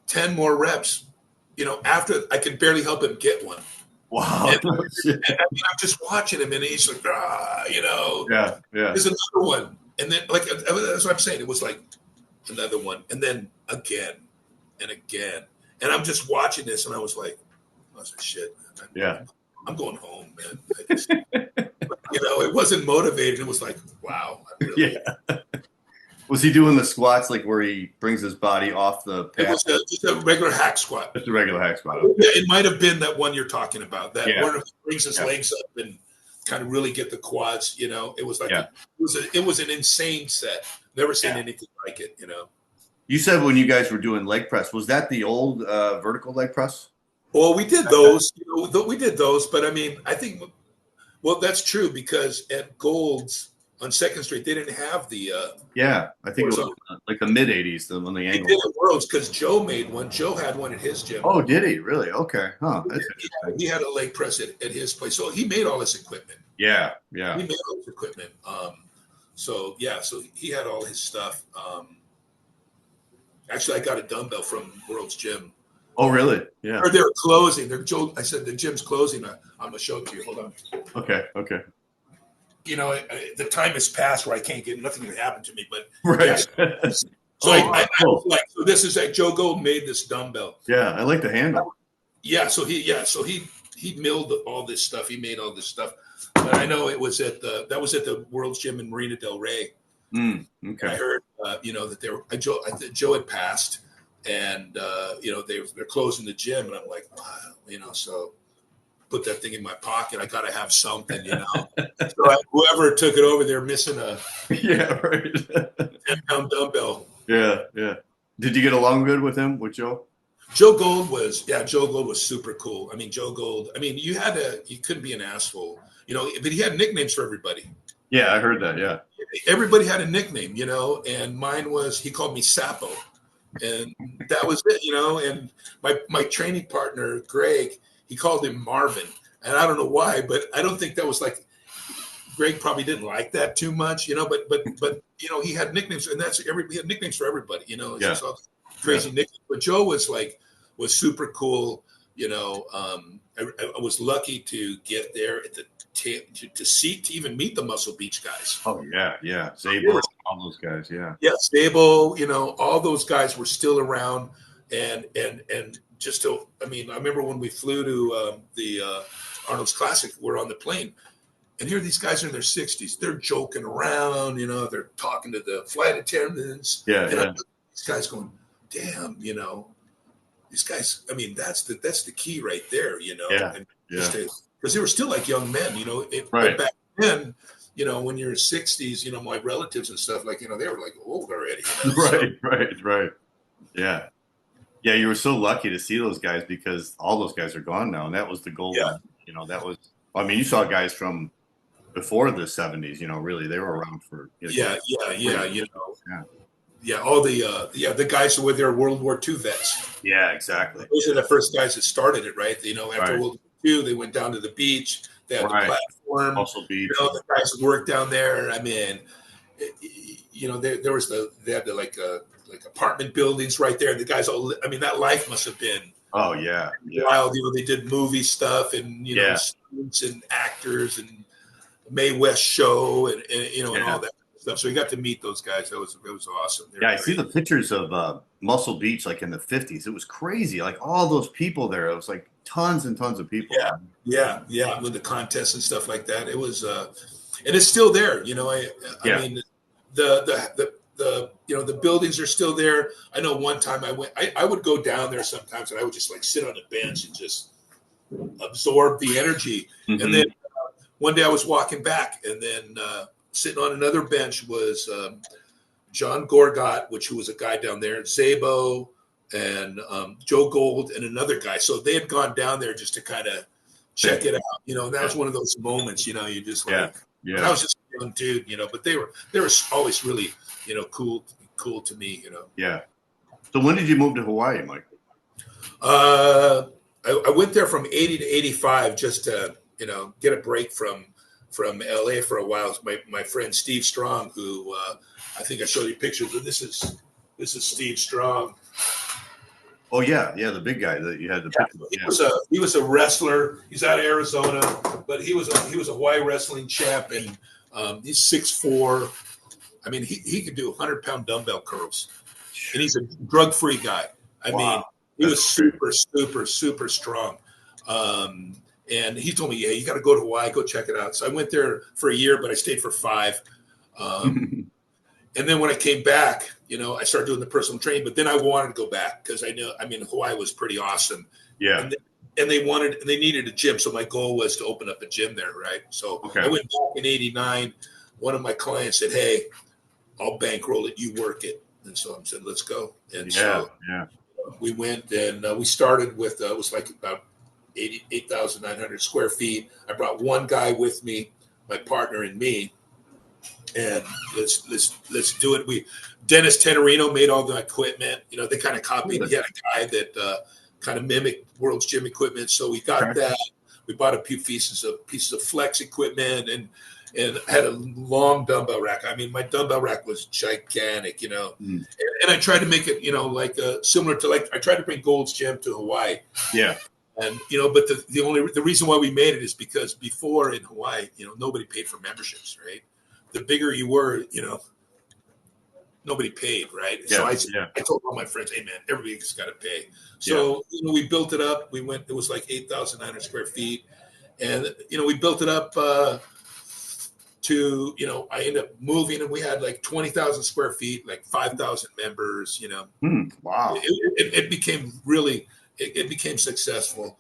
10 more reps, after I could barely help him get one. Wow. And I'm just watching him, and he's like, Yeah. There's another one. And then, like, that's what I'm saying. It was like another one, and then again and again. And I'm just watching this, and I was like, shit. I'm going home, man. It wasn't motivated. It was like, wow. Was he doing the squats like where he brings his body off the pad? It was just a regular hack squat. Just a regular hack squat. Yeah, it might have been that one you're talking about. That where he brings his legs up and kind of really get the quads. It was like it was an insane set. Never seen anything like it. You said when you guys were doing leg press, was that the old vertical leg press? Well, we did those. We did those, but I mean, I think that's true because at Gold's on 2nd Street, they didn't have the. I think it was like the mid '80s, on the angle. They did at Worlds because Joe made one. Joe had one at his gym. Oh, did he really? Okay, that's interesting. He had a leg press at his place, so he made all his equipment. Yeah. He made all his equipment. So he had all his stuff. Actually, I got a dumbbell from World's Gym. Oh, really? Yeah. Or they're closing. I said the gym's closing. I'm gonna show it to you. Hold on. Okay. The time has passed where I can't get nothing to happen to me, but right. So I was like, so this is like Joe Gold made this dumbbell. Yeah, I like the handle. So he milled all this stuff. He made all this stuff. But I know it was at the World's Gym in Marina Del Rey. Okay. I heard that Joe had passed, and they're closing the gym, and I'm like, wow, so put that thing in my pocket. I got to have something, So whoever took it over, they're missing a 10-pound dumbbell. Yeah. Did you get along good with him, with Joe? Joe Gold was super cool. I mean, Joe Gold. I mean, you couldn't be an asshole, but he had nicknames for everybody. Yeah, I heard that. Yeah. Everybody had a nickname, and mine was, he called me Sappo, and that was it, and my training partner, Greg, he called him Marvin, and I don't know why, but I don't think that was like, Greg probably didn't like that too much, but he had nicknames, and he had nicknames for everybody, just all crazy nicknames. But Joe was like was super cool. You know, I was lucky to get there at the to even meet the Muscle Beach guys. Oh yeah. Zabel, all those guys. Yeah, Zabel, you know, all those guys were still around, and just to, I mean, I remember when we flew to the Arnold's Classic, we're on the plane, and here these guys are in their 60s. They're joking around, you know, they're talking to the flight attendants. Yeah. These guys going, damn, you know, these guys, I mean, that's the key right there, you know. Yeah. Because they were still like young men, you know. Right. Back then, you know, when you're 60s, you know, my relatives and stuff, like, you know, they were like old already. You know? Right. Yeah. Yeah, you were so lucky to see those guys because all those guys are gone now. And that was the goal. Yeah. You know, that was, I mean, you saw guys from before the 70s, you know, really, they were around for. You know, you know. Yeah, all the guys who were there, World War II vets. Yeah, exactly. Those are the first guys that started it, right? You know, after World War II, they went down to the beach. They had the platform. Also beach. You know, the guys who worked down there. I mean, you know, they had the like apartment buildings right there. The guys all, I mean, that life must have been wild. You know, they did movie stuff and, you know, students and actors and Mae West show and you know, and all that stuff. So we got to meet those guys. It was awesome. I see the pictures of Muscle Beach like in the 50s. It was crazy. Like all those people there. It was like tons and tons of people. Yeah. With the contests and stuff like that. It was and it's still there. You know, I mean the you know, the buildings are still there. I know one time I would go down there sometimes and I would just like sit on a bench and just absorb the energy. Mm-hmm. And then one day I was walking back and then sitting on another bench was John Gorgat, who was a guy down there, Zabo and Joe Gold and another guy. So they had gone down there just to kind of check it out. You know, and that was one of those moments, you know, you just like, I was just a young dude, you know, but they were always really, you know, cool to me, you know. Yeah. So when did you move to Hawaii, Mike? I went there from 80 to 85 just to, you know, get a break from LA for a while. My friend Steve Strong, who I think I showed you pictures, but this is Steve Strong. Oh yeah, the big guy that you had the picture of. He was a wrestler. He's out of Arizona, but he was a Hawaii wrestling champ, and he's 6'4". I mean, he could do 100-pound dumbbell curls, and he's a drug-free guy. I mean, he was super strong. And he told me, yeah, you got to go to Hawaii, go check it out. So I went there for a year, but I stayed for 5. And then when I came back, you know, I started doing the personal training, but then I wanted to go back because Hawaii was pretty awesome. Yeah. And they needed a gym. So my goal was to open up a gym there. Right. So I went back in 89. One of my clients said, hey, I'll bankroll it. You work it. And so I said, let's go. And so we went and we started with, it was like about 8,900 square feet. I brought one guy with me, my partner and me, and let's do it. Dennis Tenorino made all the equipment. You know, they kind of copied. He had a guy that kind of mimicked World's Gym equipment. So we got that. We bought a few pieces of flex equipment and had a long dumbbell rack. I mean, my dumbbell rack was gigantic, you know. And I tried to make it, you know, like similar to I tried to bring Gold's Gym to Hawaii. Yeah. And, you know, but the reason why we made it is because before in Hawaii, you know, nobody paid for memberships, right? The bigger you were, you know, nobody paid, right? Yeah, so I told all my friends, hey, man, everybody's got to pay. So, you know, we built it up. It was like 8,900 square feet. And, you know, we built it up to, you know, I ended up moving and we had like 20,000 square feet, like 5,000 members, you know. Wow. It became really, it became successful.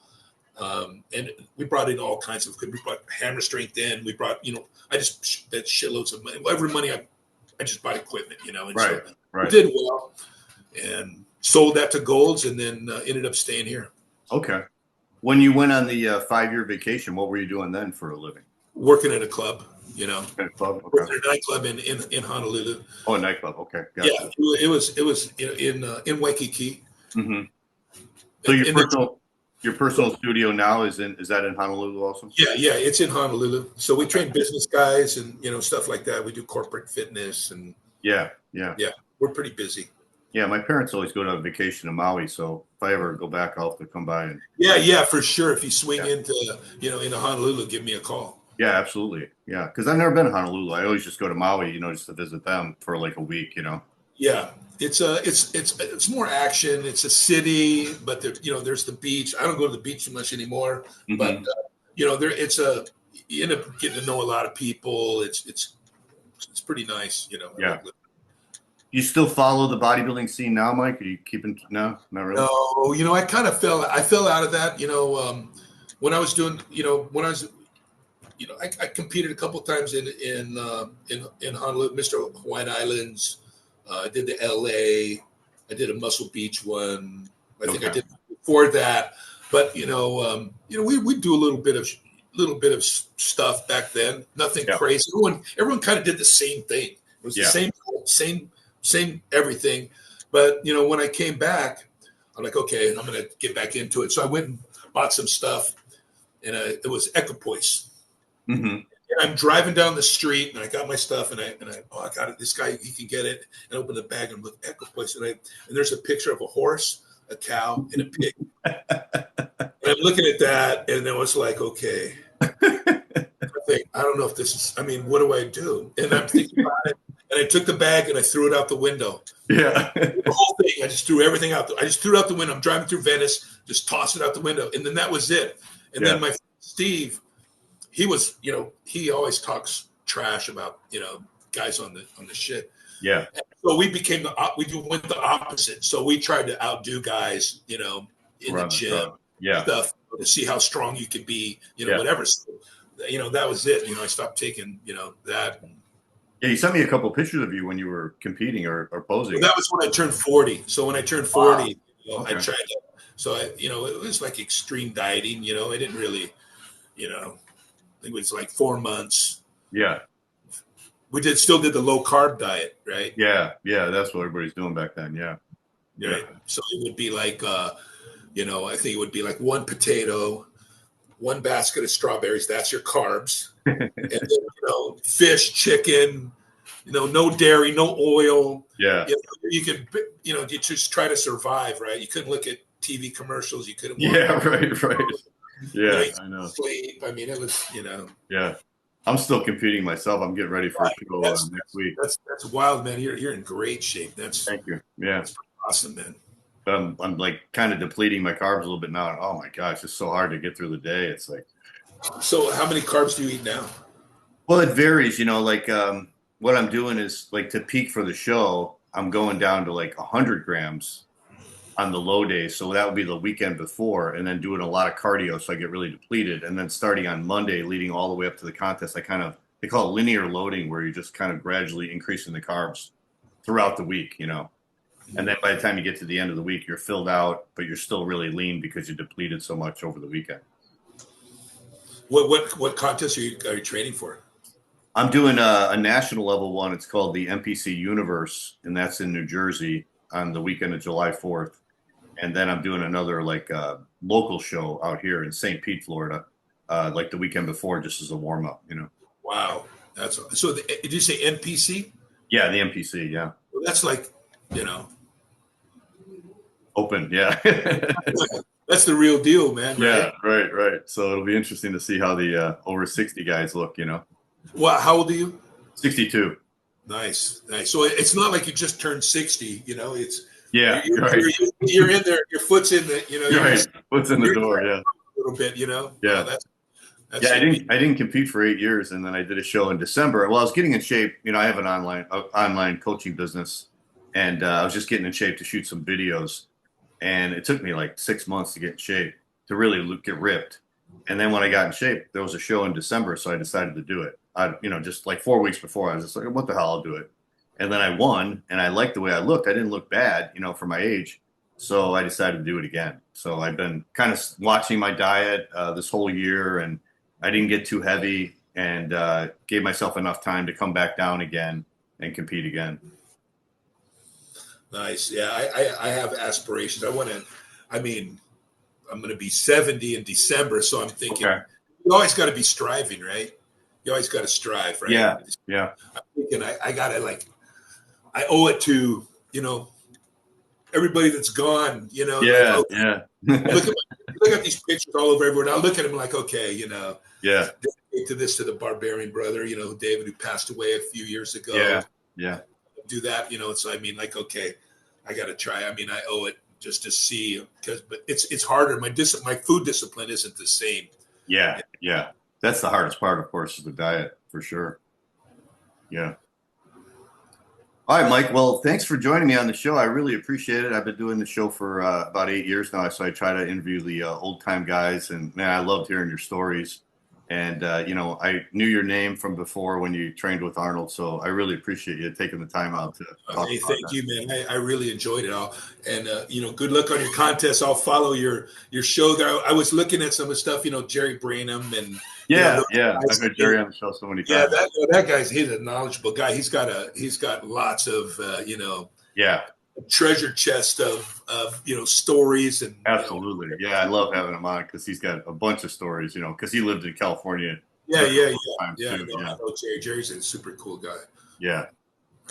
And we brought in all kinds of equipment. We brought hammer strength in. We brought, you know, I just spent shitloads of money. Every money I just bought equipment, you know. And so we did well and sold that to Gold's and then ended up staying here. Okay. When you went on the 5-year vacation, what were you doing then for a living? Working at a club, you know. At a club? Okay. Working at a nightclub in Honolulu. Oh, a nightclub. Okay. Gotcha. Yeah, it was in Waikiki. Mm-hmm. So your personal studio now is that in Honolulu also? Yeah, it's in Honolulu. So we train business guys and, you know, stuff like that. We do corporate fitness and yeah, we're pretty busy. Yeah, my parents always go on vacation to Maui, so if I ever go back, I'll have to come by and. Yeah, for sure. If you swing into Honolulu, give me a call. Yeah, absolutely. Yeah, because I've never been to Honolulu. I always just go to Maui, just to visit them for like a week. Yeah, it's more action. It's a city, but there's the beach. I don't go to the beach too much anymore, but you end up getting to know a lot of people. It's pretty nice. Yeah. You still follow the bodybuilding scene now, Mike? Are you keeping? No, not really. No, I kind of fell out of that. When I was doing, I competed a couple of times in Honolulu, Mr. Hawaiian Islands. I did the LA. I did a Muscle Beach one. I think I did before that. But we do a little bit of stuff back then. Nothing crazy. Everyone kind of did the same thing. It was the same everything. But when I came back, I'm like, okay, I'm gonna get back into it. So I went and bought some stuff, and it was equipoise. Mm-hmm. And I'm driving down the street, and I got my stuff, and I got it. This guy, he can get it. And I open the bag and look equipoise, and there's a picture of a horse, a cow, and a pig. And I'm looking at that, and it was like, okay. I don't know if this is. I mean, what do I do? And I'm thinking about it. And I took the bag and I threw it out the window. Yeah. The whole thing. I just threw everything out. I just threw it out the window. I'm driving through Venice, just tossed it out the window. And then that was it. And then my friend Steve, he was, he always talks trash about, guys on the shit. Yeah. And so we went the opposite. So we tried to outdo guys, in the gym. Stuff to see how strong you could be, whatever. So, that was it. I stopped taking, that. Yeah, you sent me a couple of pictures of you when you were competing or posing. Well, that was when I turned 40. So when I turned 40, I tried to. So it was like extreme dieting. I didn't really, I think it was like 4 months. Yeah. We still did the low carb diet, right? Yeah, that's what everybody's doing back then. Yeah. Right. So it would be like, I think it would be like one potato, one basket of strawberries. That's your carbs. And then, fish, chicken, no dairy, no oil. Yeah. You could, you just try to survive, right? You couldn't look at TV commercials. You couldn't. Right. Yeah, I know. Sleep. I mean, it was, Yeah. I'm still competing myself. I'm getting ready for a show next week. That's wild, man. You're in great shape. Thank you. Yeah. That's awesome, man. I'm like kind of depleting my carbs a little bit now. Oh my gosh, it's so hard to get through the day. It's like. So how many carbs do you eat now? Well, it varies, what I'm doing is like to peak for the show, I'm going down to like 100 grams on the low days. So that would be the weekend before, and then doing a lot of cardio. So I get really depleted. And then starting on Monday, leading all the way up to the contest, they call it linear loading, where you're just kind of gradually increasing the carbs throughout the week, And then by the time you get to the end of the week, you're filled out, but you're still really lean because you depleted so much over the weekend. What contest are you training for? I'm doing a national level one. It's called the NPC Universe, and that's in New Jersey on the weekend of July 4th. And then I'm doing another local show out here in St. Pete, Florida, like the weekend before, just as a warm up. Wow, did you say NPC? Yeah, the NPC. Yeah. Well, that's like, open. Yeah. That's the real deal, man. Right? Yeah, right. So it'll be interesting to see how the over 60 guys look, Well, how old are you? 62. Nice. So it's not like you just turned 60, it's you're in there, your foot's in the, You're right. Foot's in the door, yeah. A little bit, Yeah. That's I didn't compete for 8 years, and then I did a show in December. Well, I was getting in shape. I have an online coaching business, and I was just getting in shape to shoot some videos. And it took me like 6 months to get in shape, to really get ripped. And then when I got in shape, there was a show in December, so I decided to do it. Just like 4 weeks before, I was just like, what the hell, I'll do it. And then I won, and I liked the way I looked. I didn't look bad, for my age. So I decided to do it again. So I've been kind of watching my diet this whole year, and I didn't get too heavy, and gave myself enough time to come back down again and compete again. Nice. Yeah, I have aspirations. I'm going to be 70 in December, so I'm thinking you always got to be striving, right? You always got to strive, right? Yeah. I'm thinking I got to I owe it to, everybody that's gone, you know. Yeah, like, yeah. look at these pictures all over everywhere. I look at them like, okay, you know, Yeah, dedicate to the Barbarian brother, you know, David, who passed away a few years ago. yeah, yeah. Do that, you know. So I mean, like, okay, I got to try. I mean, I owe it just to see, but it's harder. My food discipline isn't the same. Yeah, yeah. That's the hardest part, of course, is the diet, for sure. Yeah. All right, Mike. Well, thanks for joining me on the show. I really appreciate it. I've been doing the show for about 8 years now, so I try to interview the old-time guys, and man, I loved hearing your stories. And, you know, I knew your name from before when you trained with Arnold, so I really appreciate you taking the time out to talk Hey, about thank that. you, man. I really enjoyed it all. And, you know, good luck on your contest. I'll follow your show there. I was looking at some of the stuff, you know, Jerry Branham and Yeah, you know, I've heard Jerry on the show so many yeah, times. that guy's, he's a knowledgeable guy. He's got lots of, you know, Yeah, treasure chest of you know, stories and absolutely. You know, Yeah, I love having him on because he's got a bunch of stories, you know, because he lived in California. Yeah. Too, No, I know Jerry's a super cool guy. Yeah.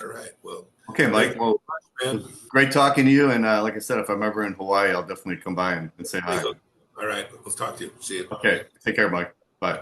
All right. Well. Okay, Mike. Well, it was great talking to you. And like I said, if I'm ever in Hawaii, I'll definitely come by and say hi. All right. We'll talk to you. See you. Okay. Take care, Mike. Bye.